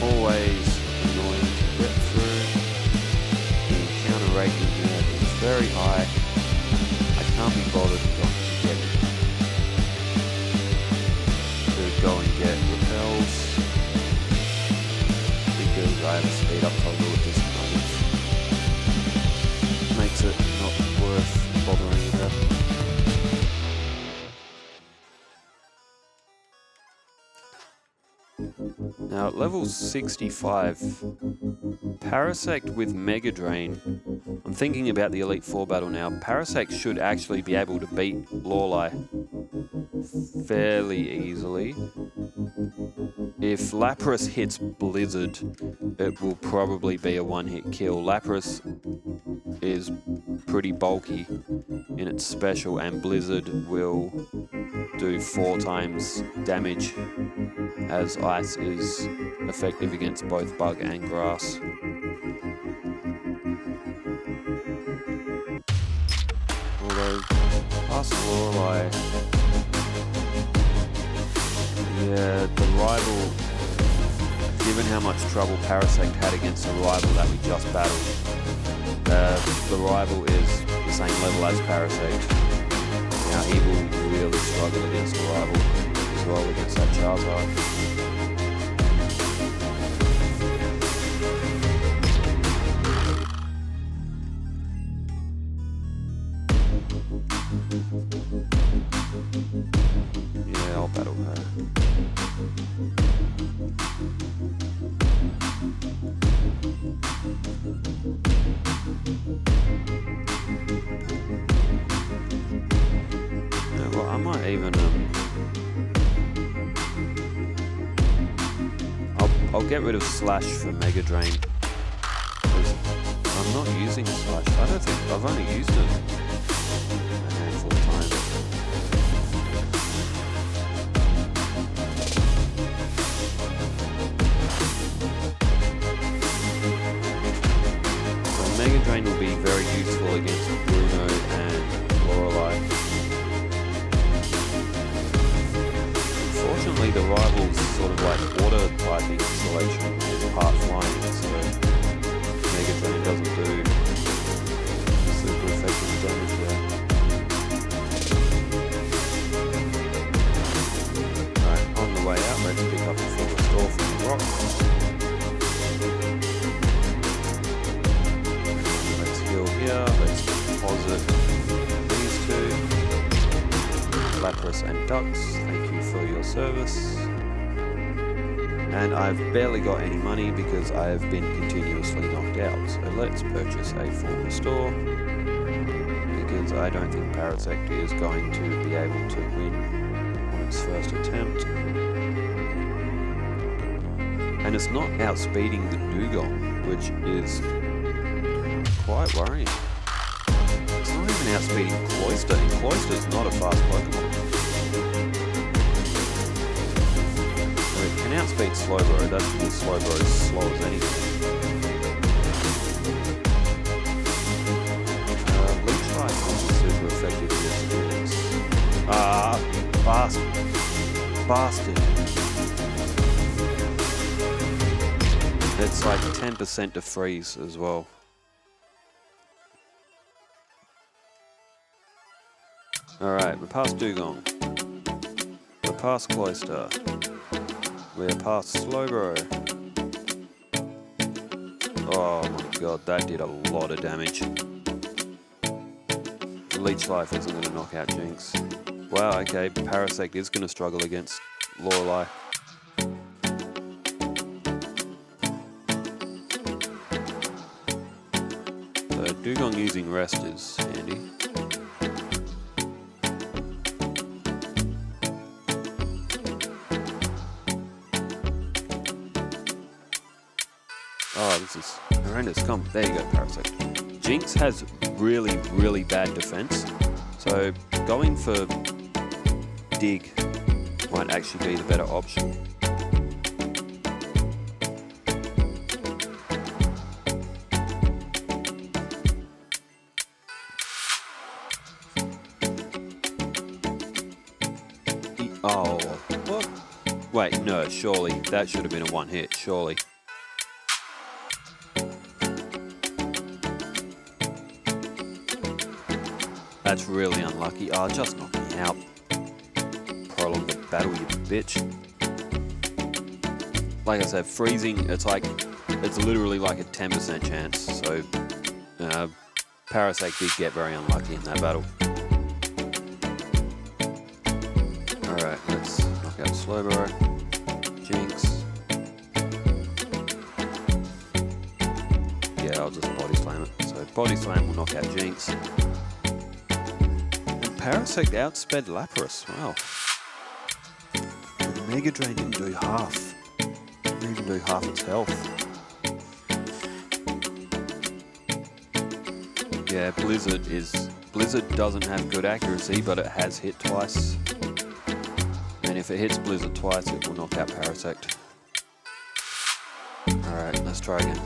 always annoying to get through. The encounter rating here is very high. I can't be bothered not to get it. To go and get repels. I have a speed up toggle with this kind of makes it not worth bothering about. Now at level 65, Parasect with Mega Drain. I'm thinking about the Elite Four battle now. Parasect should actually be able to beat Lorelei fairly easily. If Lapras hits Blizzard, it will probably be a one-hit kill. Lapras is pretty bulky in its special, and Blizzard will do 4 times damage, as Ice is effective against both Bug and Grass. Although, past Lorelei, yeah, the rival, given how much trouble Parasect had against the rival that we just battled, the rival is the same level as Parasect. Now he will really struggle against the rival as well, against that Charizard. Yeah, I'll battle her. I'll get rid of Slash for Mega Drain. I'm not using Slash. I don't think I've only used it a handful of times. So Mega Drain will be very useful against Bruno and Lorelei. Unfortunately, the rival's sort of like water typing selection is part flying, so Mega Drain doesn't do super effective damage there. Alright, on the way out, let's pick up a full restore from the rock. Let's heal here, let's deposit these two. Lapras and Ducks, thank you for your service. And I've barely got any money because I have been continuously knocked out. So let's purchase a full restore, because I don't think Parasect is going to be able to win on its first attempt. And it's not outspeeding the Dugong, which is quite worrying. It's not even outspeeding Cloyster, and Cloyster's not a fast Pokemon. It can outspeed Slowbro, that's because Slowbro is slow as anything. Leech Life is super effective against students. Bastard. It's like 10% to freeze as well. Alright, we're past Dugong. We're past Cloyster. We're past Slowbro. Oh my god, that did a lot of damage. Leech Life isn't going to knock out Jinx. Wow, okay, Parasect is going to struggle against Lorelei. So Dugong using Rest is handy. Oh, this is horrendous. Come, there you go, Parasect. Jinx has really, really bad defense, so going for Dig might actually be the better option. Oh, what? Wait, no, surely. That should have been a one hit, surely. That's really unlucky. Oh, just knock me out. Prolong the battle, you bitch. Like I said, freezing, it's literally like a 10% chance. So, Parasect did get very unlucky in that battle. Alright, let's knock out Slowbro. Jinx. Yeah, I'll just Body Slam it. So, Body Slam will knock out Jinx. Parasect outsped Lapras, wow. Mega Drain didn't do half. Didn't even do half its health. Yeah, Blizzard doesn't have good accuracy, but it has hit twice. And if it hits Blizzard twice, it will knock out Parasect. Alright, let's try again.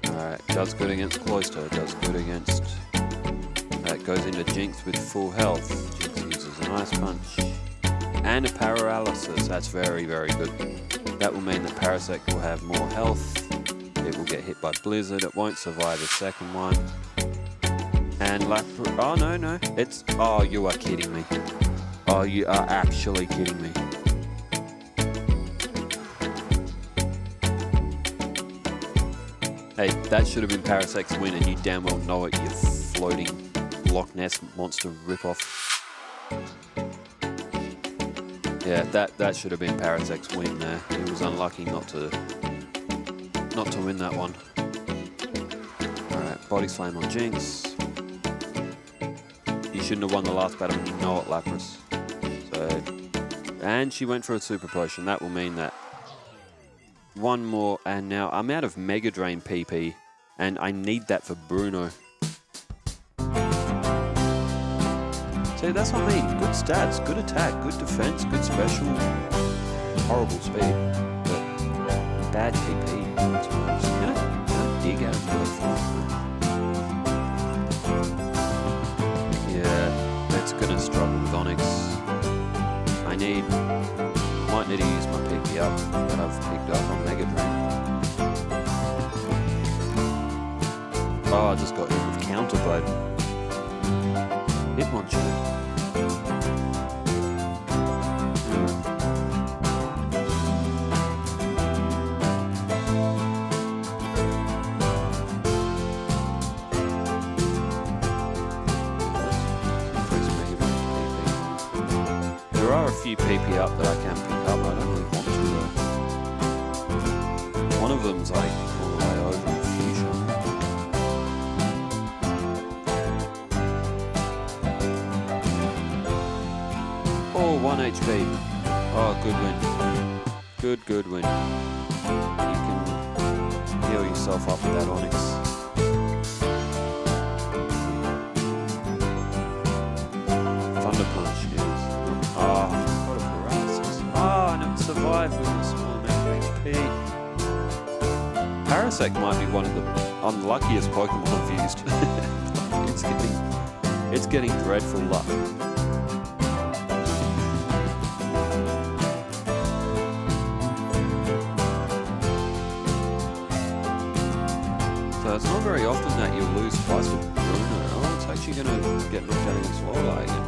Alright, does good against Cloyster, does good against... That goes into Jinx with full health. Jinx uses an Ice Punch. And a Paralysis. That's very, very good. That will mean that Parasect will have more health. It will get hit by Blizzard. It won't survive a second one. And Lapras... Oh, no. It's... Oh, you are kidding me. Oh, you are actually kidding me. Hey, that should have been Parasect's win, and you damn well know it, you floating Loch Ness monster ripoff. Yeah, that should have been Parasect's win there. He was unlucky not to win that one. Alright, Body Slam on Jinx. You shouldn't have won the last battle, and you know it, Lapras. So, and she went for a Super Potion. That will mean that One more, and now I'm out of Mega Drain PP, and I need that for Bruno. See, that's what I mean. Good stats, good attack, good defense, good special. Horrible speed, but bad PP. That's what I'm just gonna dig out of the floor. Yeah, that's gonna struggle with Onyx. I might need to use my PP up that I've picked up on Mega Drain. Oh, I just got hit with Counterblade. Hitmonchan. There are a few PP up that I can pick up. I don't really want to though. One of them's like all the way over in Fusion. Oh, 1 HP. Oh, good win. Good win. You can heal yourself up with that Onyx. Thunder Punch, yes. Oh, what a paralysis. Oh, and it survived with a small amount of HP. Parasect might be one of the unluckiest Pokemon I've used. It's getting dreadful luck. So it's not very often that you lose twice with Bruno. Oh, it's actually going to get knocked out against Walleye again.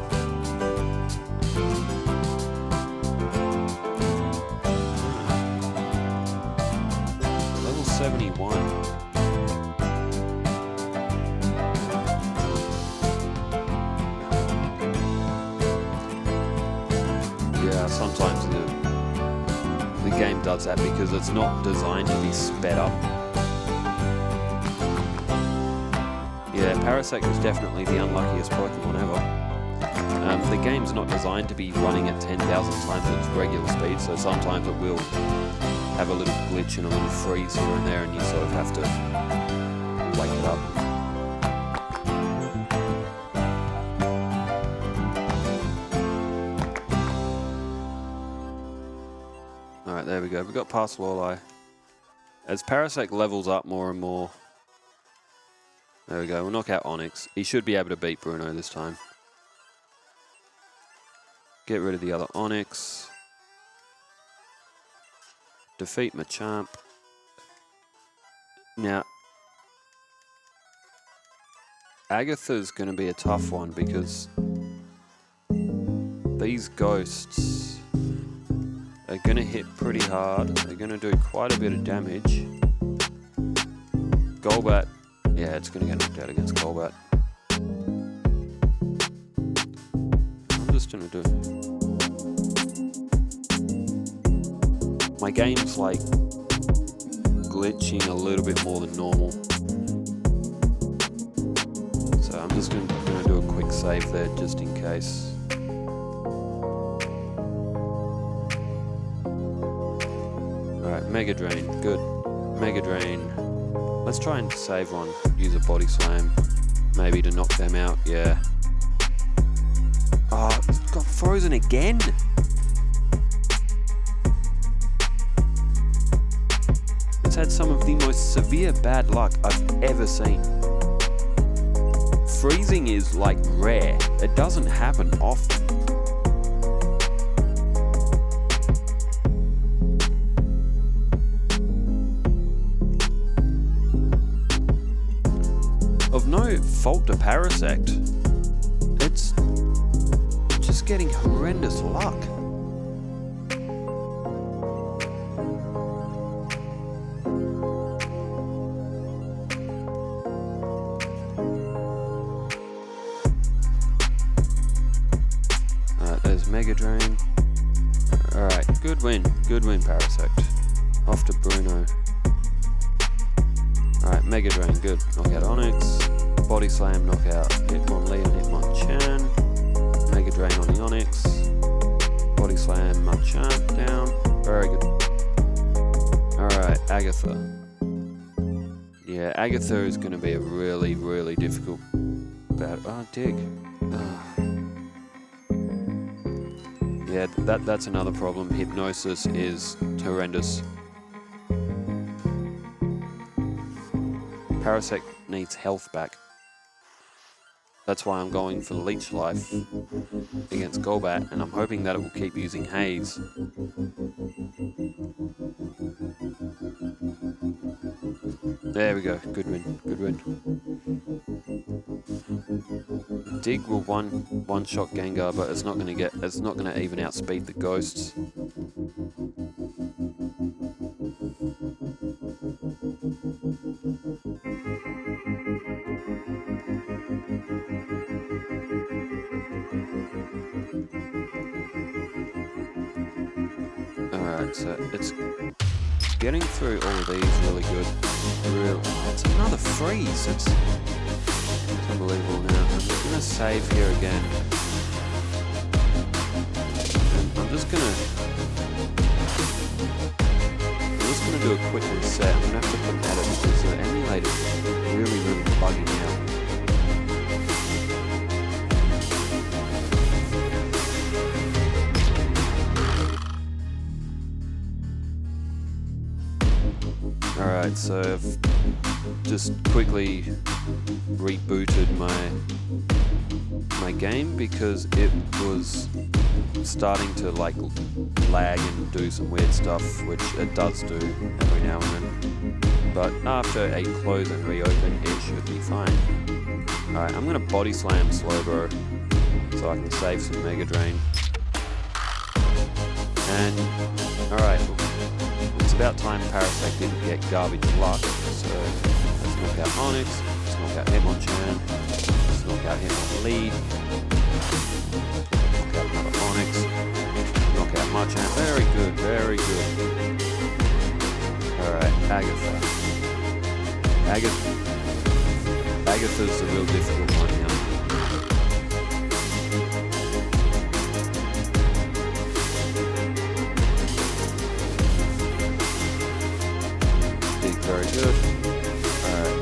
Level 71. Yeah, sometimes the game does that because it's not designed to be sped up. Yeah, Parasect is definitely the unluckiest Pokemon ever. The game's not designed to be running at 10,000 times its regular speed, so sometimes it will have a little glitch and a little freeze here and there, and you sort of have to wake it up. Alright, there we go. We got past Walleye. As Parasect levels up more and more, there we go. We'll knock out Onyx. He should be able to beat Bruno this time. Get rid of the other Onyx. Defeat Machamp. Now, Agatha's going to be a tough one because these ghosts are going to hit pretty hard. They're going to do quite a bit of damage. Golbat. Yeah, it's going to get knocked out against Golbat. I'm just going to do... My game's like glitching a little bit more than normal. So I'm just going to do a quick save there just in case. Alright, Mega Drain. Good. Mega Drain. Let's try and save one. Use a Body Slam. Maybe to knock them out. Yeah. Oh, it got frozen again. It's had some of the most severe bad luck I've ever seen. Freezing is like rare. It doesn't happen often. Of no fault to Parasect, it's just getting horrendous luck. There's Mega Drain. Alright, good win Parasect. Off to Bruno. Alright, Mega Drain, good. Knockout Onyx. Body Slam, knockout Hitmonlee and Hitmonchan. Mega Drain on the Onyx. Body Slam, Machamp down. Very good. Alright. Agatha. Yeah, Agatha is going to be a really, really difficult battle. Oh, dig. Yeah, that's another problem. Hypnosis is horrendous. Parasect needs health back. That's why I'm going for Leech Life against Golbat, and I'm hoping that it will keep using Haze. There we go. Good win. Good win. Dig will one-shot Gengar, but it's not gonna even outspeed the ghosts. Alright, so it's getting through all of these really good. It's another freeze. It's unbelievable now. I'm just gonna save here again. And I'm just gonna do a quick reset. I'm gonna have to put an edit because the emulator is really bugging out. Alright, so I've just quickly rebooted my game because it was starting to like lag and do some weird stuff, which it does do every now and then. But after a close and reopen, it should be fine. Alright, I'm gonna body slam Slowbro so I can save some Mega Drain. And alright, it's about time Parasect didn't get garbage luck, so let's knock out Onyx, let's knock out Hitmonchan, let's knock out Hitmonlee, knock out another Onyx, knock out Machamp. Very good, very good. Alright, Agatha. Agatha's a real difficult one here. Very good. Alright.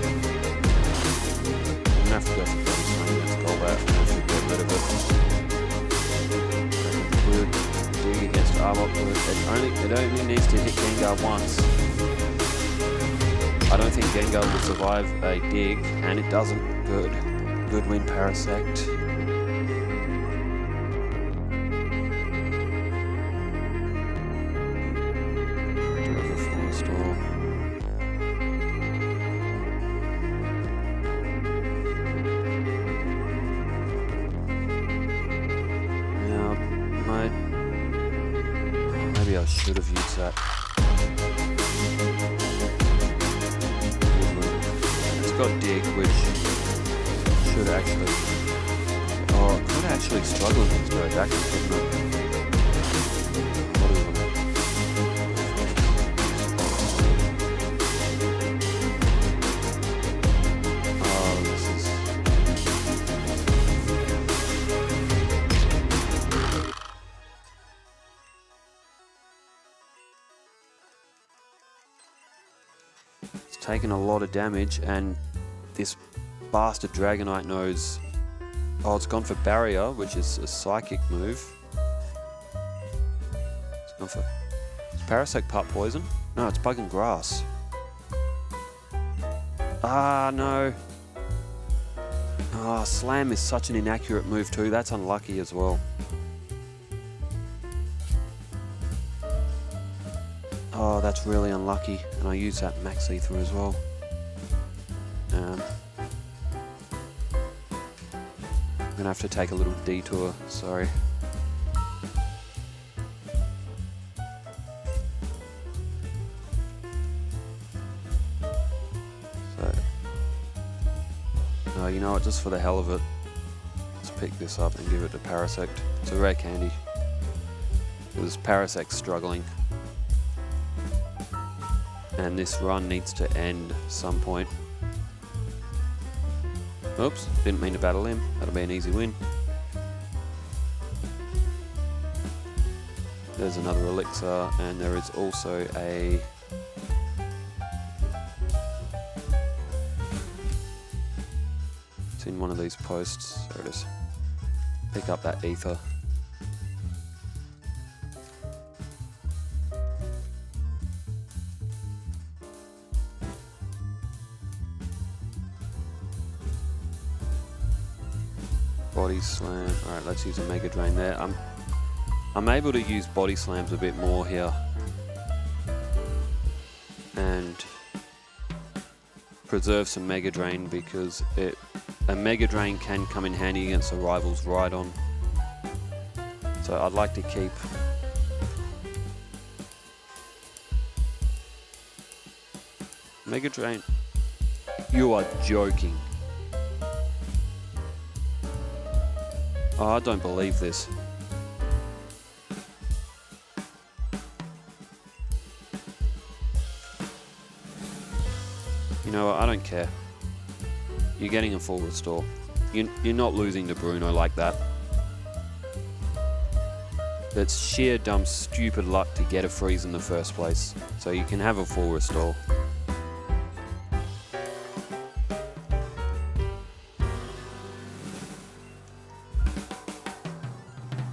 I'm gonna have to go for body slam against Golbat. I'm gonna have to get rid of it. Good. Dig against Arbok. Good. It only needs to hit Gengar once. I don't think Gengar will survive a dig, and it doesn't. Good. Good win, Parasect. Maybe I should have used that. It's got Dig, which should actually... Oh, it could actually struggle against Road Action, couldn't it? Oh, this is... taken a lot of damage, and this bastard Dragonite knows... Oh, it's gone for Barrier, which is a psychic move. It's gone for... Is Parasect part poison? No, it's Bug and Grass. Ah, no. Ah, Slam is such an inaccurate move too. That's unlucky as well. Oh, that's really unlucky, and I use that Max Ether as well. I'm gonna have to take a little detour, sorry. So, no, you know what, just for the hell of it, let's pick this up and give it to Parasect. It's a rare candy. Because Parasect's struggling. And this run needs to end some point. Oops, didn't mean to battle him. That'll be an easy win. There's another elixir, and there is also a It's in one of these posts. There it is. Pick up that ether. Body slam. Alright, let's use a Mega Drain there. I'm able to use body slams a bit more here. And preserve some Mega Drain because a Mega Drain can come in handy against a rival's Rhydon. So I'd like to keep Mega Drain. You are joking. Oh, I don't believe this. You know what, I don't care. You're getting a full restore. You're not losing to Bruno like that. It's sheer dumb stupid luck to get a freeze in the first place. So you can have a full restore.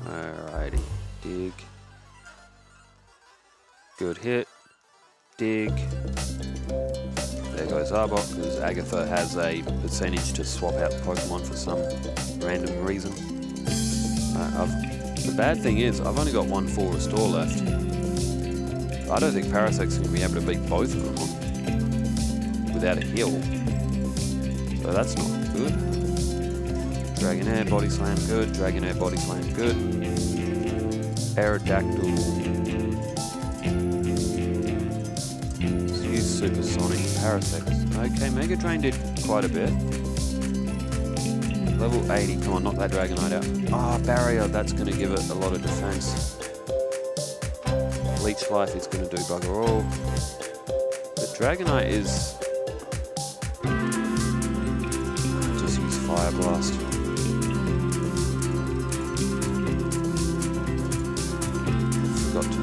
Alrighty, dig. Good hit. Dig. There goes Arbok, because Agatha has a percentage to swap out the Pokemon for some random reason. The bad thing is, I've only got one full restore left. I don't think Parasect's going to be able to beat both of them without a heal. So that's not good. Dragonair, Body Slam, good. Dragonair, Body Slam, good. Aerodactyl. Supersonic, Parasect. Okay, Mega Drain did quite a bit. Level 80, come on, knock that Dragonite out. Ah, Barrier, that's going to give it a lot of defense. Leech Life is going to do bugger all. But Dragonite is... just use Fire Blast. Forgot to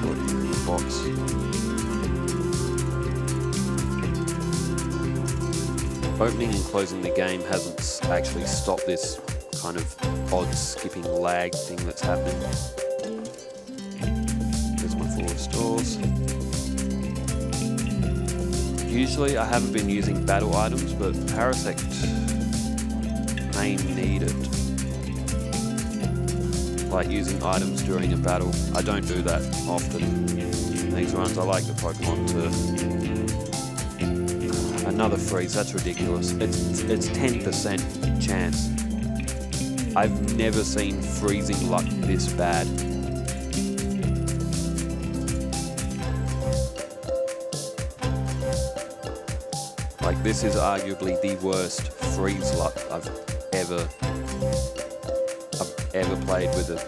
put in the box. Opening and closing the game hasn't actually stopped this kind of odd skipping lag thing that's happening. There's my full restores. Usually I haven't been using battle items, but Parasect may need it. Like using items during a battle. I don't do that often in these runs. I like the Pokemon to... Another freeze, that's ridiculous. It's 10% chance. I've never seen freezing luck this bad. Like, this is arguably the worst freeze luck I've ever played with a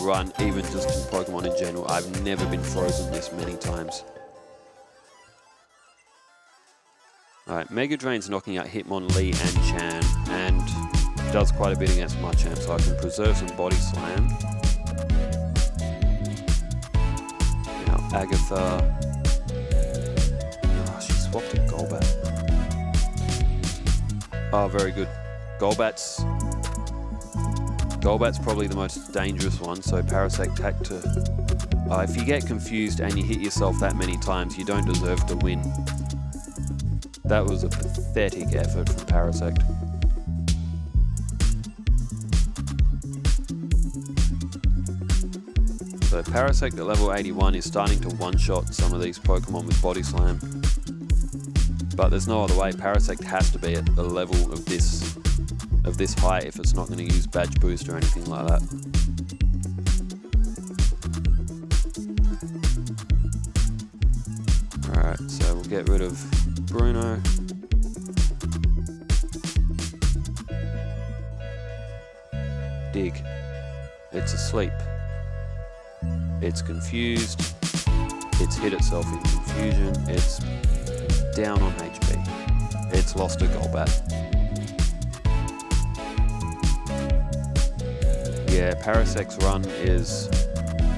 run, even just in Pokemon in general. I've never been frozen this many times. Alright, Mega Drain's knocking out Hitmonlee and Chan, and does quite a bit against Machamp, so I can preserve some Body Slam. Now, Agatha... Oh, she swapped a Golbat. Oh, very good. Golbat's probably the most dangerous one, so Parasect had to... if you get confused and you hit yourself that many times, you don't deserve to win. That was a pathetic effort from Parasect. So Parasect at level 81 is starting to one-shot some of these Pokemon with Body Slam. But there's no other way. Parasect has to be at the level of this height if it's not going to use Badge Boost or anything like that. Alright, so we'll get rid of Bruno. Dig. It's asleep. It's confused. It's hit itself in confusion. It's down on HP. It's lost a Golbat. Yeah, Parasect's run is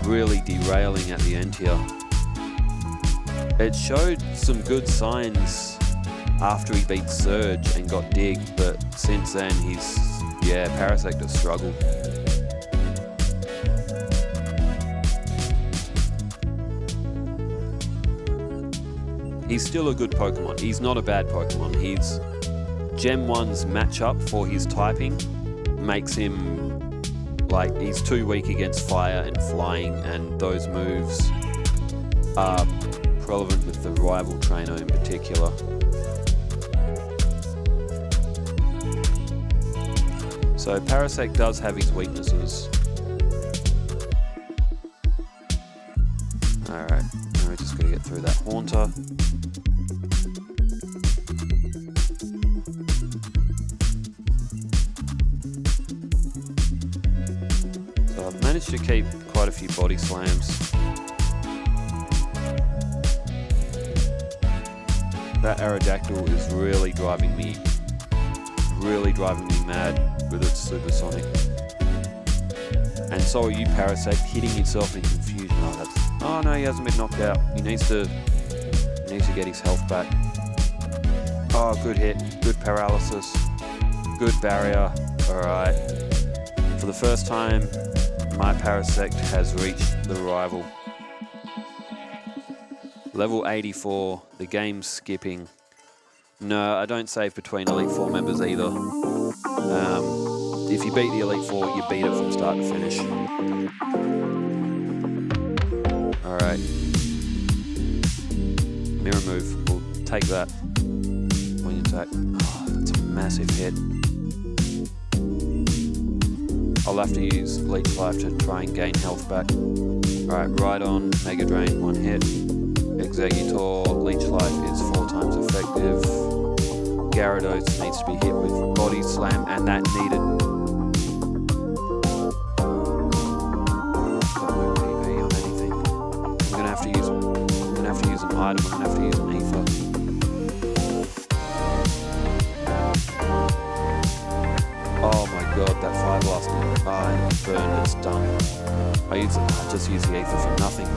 really derailing at the end here. It showed some good signs after he beat Surge and got Dig, but since then Parasect has struggled. He's still a good Pokemon. He's not a bad Pokemon. Gen 1's matchup for his typing makes him he's too weak against fire and flying, and those moves are relevant with the rival trainer in particular. So Parasect does have his weaknesses. Alright, now we're just going to get through that Haunter. So I've managed to keep quite a few body slams. That Aerodactyl is really driving me mad with its supersonic. And so are you, Parasect, hitting yourself in confusion. Oh no, he hasn't been knocked out. He needs to get his health back. Oh, good hit, good paralysis, good barrier. Alright. For the first time, my Parasect has reached the rival. Level 84, the game's skipping. No, I don't save between Elite Four members either. If you beat the Elite Four, you beat it from start to finish. Alright. Mirror move, we'll take that when you attack. Oh, that's a massive hit. I'll have to use Leech Life to try and gain health back. Alright, right on, Mega Drain, one hit. Exeggutor, Leech Life is 4 times effective. Gyarados needs to be hit with Body Slam, and that needed. Got no PP on anything. I'm gonna have to use an item. I'm gonna have to use an Ether. Oh my god, that Fire Blast is burned. It's done. I just use the Ether for nothing.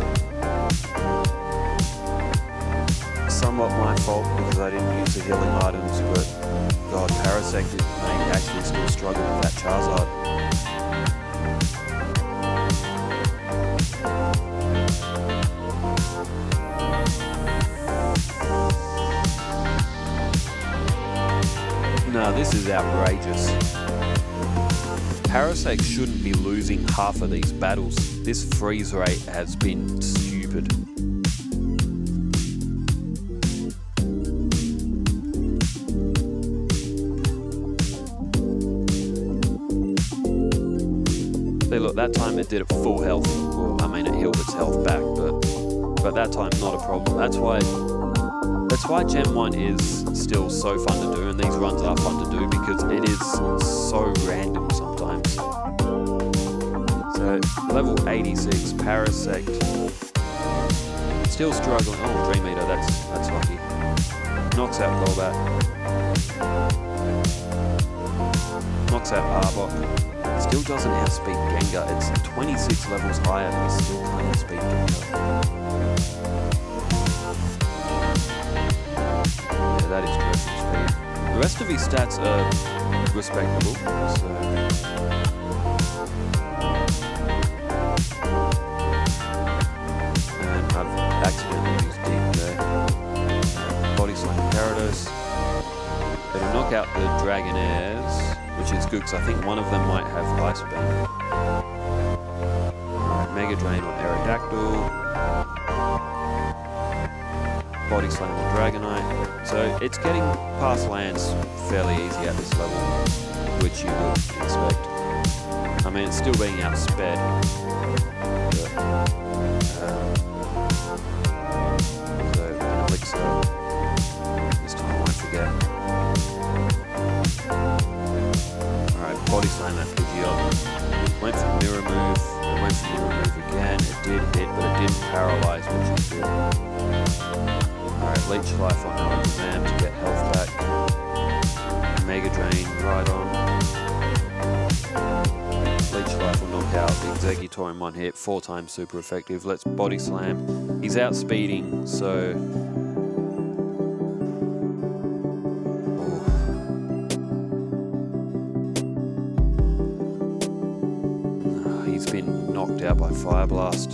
Somewhat my fault because I didn't use the healing items, but god, Parasect may actually still struggle with that Charizard. No, this is outrageous. Parasect shouldn't be losing half of these battles. This freeze rate has been stupid. Look, that time it did it full health. Well, I mean, it healed its health back, but that time not a problem. That's why Gen 1 is still so fun to do, and these runs are fun to do because it is so random sometimes. So level 86, Parasect, still struggling. Oh, Dream Eater, that's lucky. Knocks out Golbat. Knocks out Arbok. Still doesn't outspeed Gengar. It's 26 levels higher, but it still can't outspeed Gengar. Yeah, that is perfect speed. The rest of his stats are respectable, so... And I've accidentally used Deep there. Body Slam Gyarados. It'll knock out the Dragonairs, which is good because I think one of them might have Ice Beam. Mega Drain on Aerodactyl. Body Slam on Dragonite. So it's getting past lands fairly easy at this level, which you would expect. I mean, it's still being outsped. So an Elixir. This time I won't forget. Body Slam that Pidgeot. Went for Mirror Move, went for Mirror Move again. It did hit, but it didn't paralyze, which is good. Alright, Leech Life on Alakazam to get health back. Mega Drain right on. Leech Life will knock out the Exeggutor in one hit, 4 times super effective. Let's Body Slam. He's outspeeding, so knocked out by Fire Blast.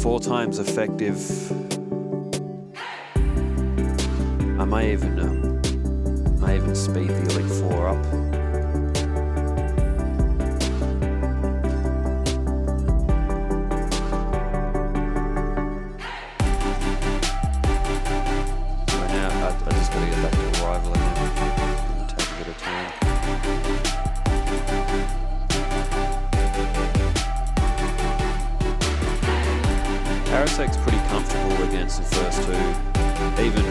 4 times effective. I may even speed the Elite Four up. Parasect's pretty comfortable against the first 2, even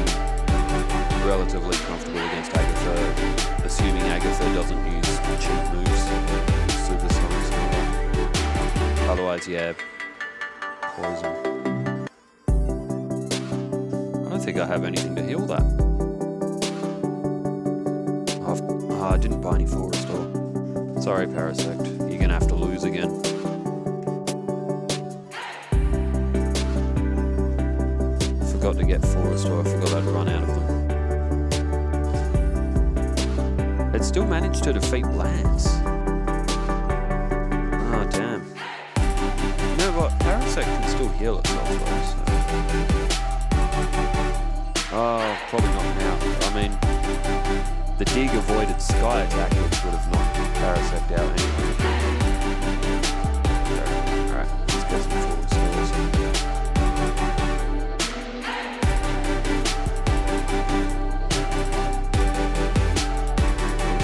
relatively comfortable against Agatha, assuming Agatha doesn't use cheap moves, supersonics and all that. Otherwise, yeah, poison. I don't think I have anything to heal that. I didn't buy any full restore. Sorry, Parasect, you're gonna have to lose again. Forgot to get full restore, I forgot I'd run out of them. It still managed to defeat Lance. Oh, damn. You know what? Parasect can still heal itself though, so... Oh, probably not now. I mean, the Dig avoided Sky attack, which would have knocked Parasect out anyway. Alright, let's get some full restores.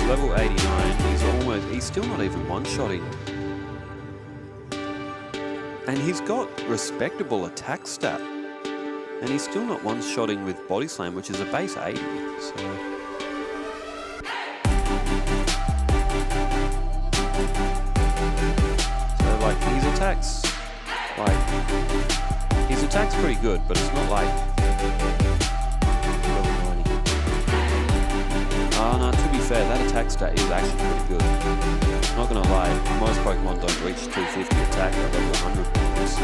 Level 89, he's still not even one-shotting. And he's got respectable attack stat. And he's still not one-shotting with Body Slam, which is a base 80, so... So, like, his attack's pretty good, but it's not like... Oh no, to be fair, that attack stat is actually pretty good. Not gonna lie, most Pokemon don't reach 250 attack at level 100 points.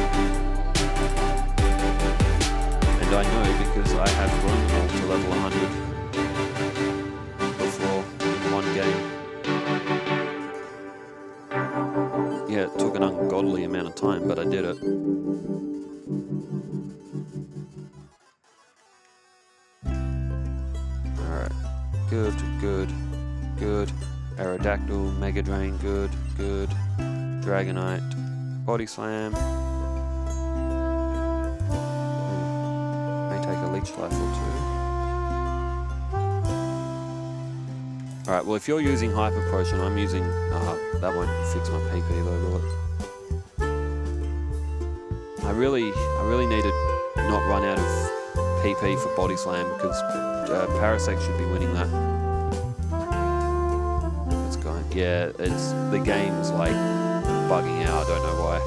And I know because I have grown them all to level 100 before in one game. Yeah, it took an ungodly amount of time, but I did it. Good, good, good. Aerodactyl, Mega Drain, good, good. Dragonite, Body Slam. May take a Leech Life or 2. Alright, well if you're using Hyper Potion, I'm using... that won't fix my PP though, will it? I really need to not run out of PP for Body Slam because Parasect should be winning that. It's going, yeah, the game's like bugging out. I don't know why.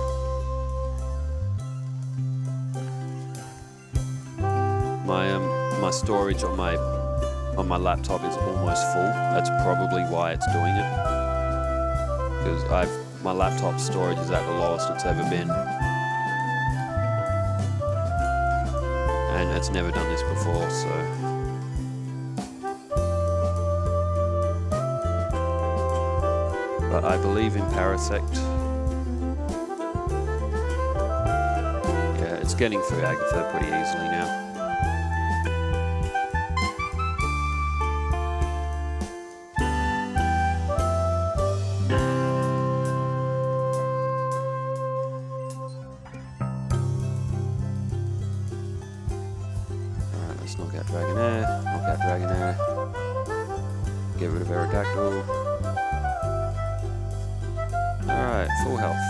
My storage on my laptop is almost full. That's probably why it's doing it. Because my laptop storage is at the lowest it's ever been. And it's never done this before, so... But I believe in Parasect. Yeah, it's getting through Agatha pretty easily now. Alright, let's knock out Dragonair. Get rid of Aerodactyl. Alright, full health.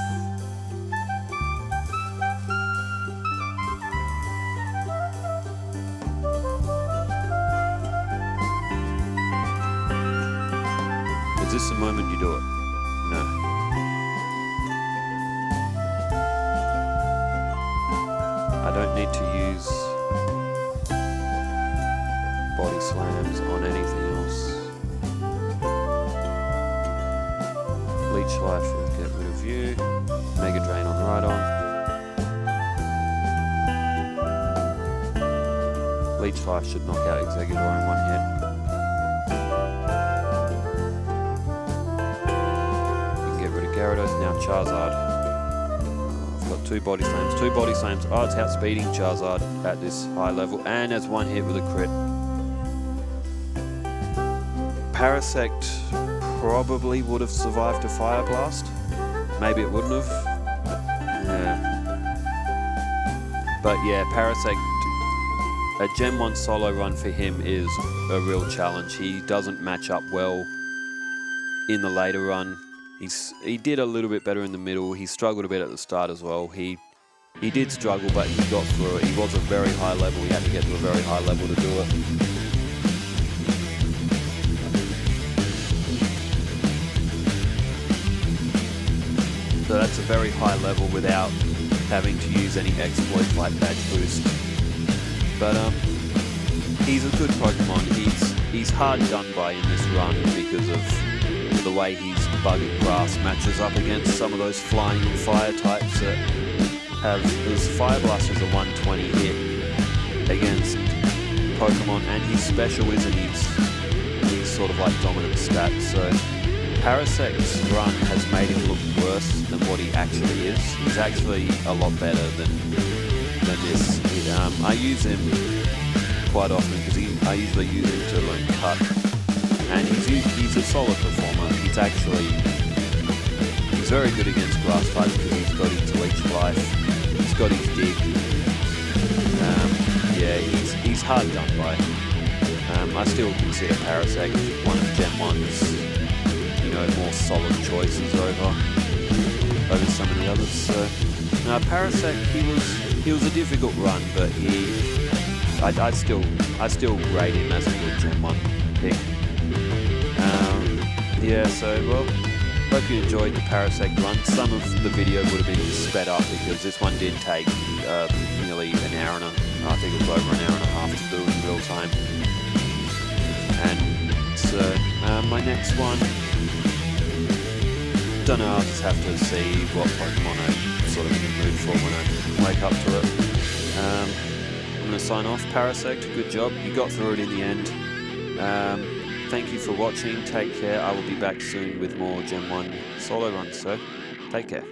Is this the moment you do it? No. I don't need to use Body Slams on anything else. Leech Life will get rid of you. Mega Drain on Rhydon. Leech Life should knock out Exeggutor in one hit. You can get rid of Gyarados. Gyarados, now Charizard. I've got 2 body slams. 2 body slams. Oh, it's outspeeding Charizard at this high level, and has 1 hit with a crit. Parasect probably would have survived a Fire Blast. Maybe it wouldn't have. Yeah. But yeah, Parasect, a Gen 1 solo run for him is a real challenge. He doesn't match up well in the later run. He did a little bit better in the middle. He struggled a bit at the start as well. He did struggle, but he got through it. He was a very high level. He had to get to a very high level to do it. So that's a very high level without having to use any exploits like Badge Boost. But he's a good Pokemon. He's hard done by in this run because of the way his Buggy Grass matches up against some of those flying and fire types that have, his Fire Blast is a 120 hit against Pokemon, and his special isn't his sort of like dominant stats. So Parasect's run has made him look worse than what he actually is. He's actually a lot better than this. I use him quite often because I usually use him to learn Cut, and he's a solid performer. He's very good against grass types because he's got his Leech Life, he's got his Dig. Yeah, he's hard done by. I still consider Parasect one of Gen 1's, more solid choices over some of the others. So Parasect, he was a difficult run, but I still rate him as a good Gen 1 pick. Yeah, so well, hope you enjoyed the Parasect run. Some of the video would have been sped up because this one did take nearly an hour I think it was over an hour and a half to do in real time. And so my next one, don't know, I'll just have to see what Pokemon I'm sort of in the mood for when I wake up to it. I'm going to sign off. Parasect, good job. You got through it in the end. Thank you for watching. Take care. I will be back soon with more Gen 1 solo runs, so take care.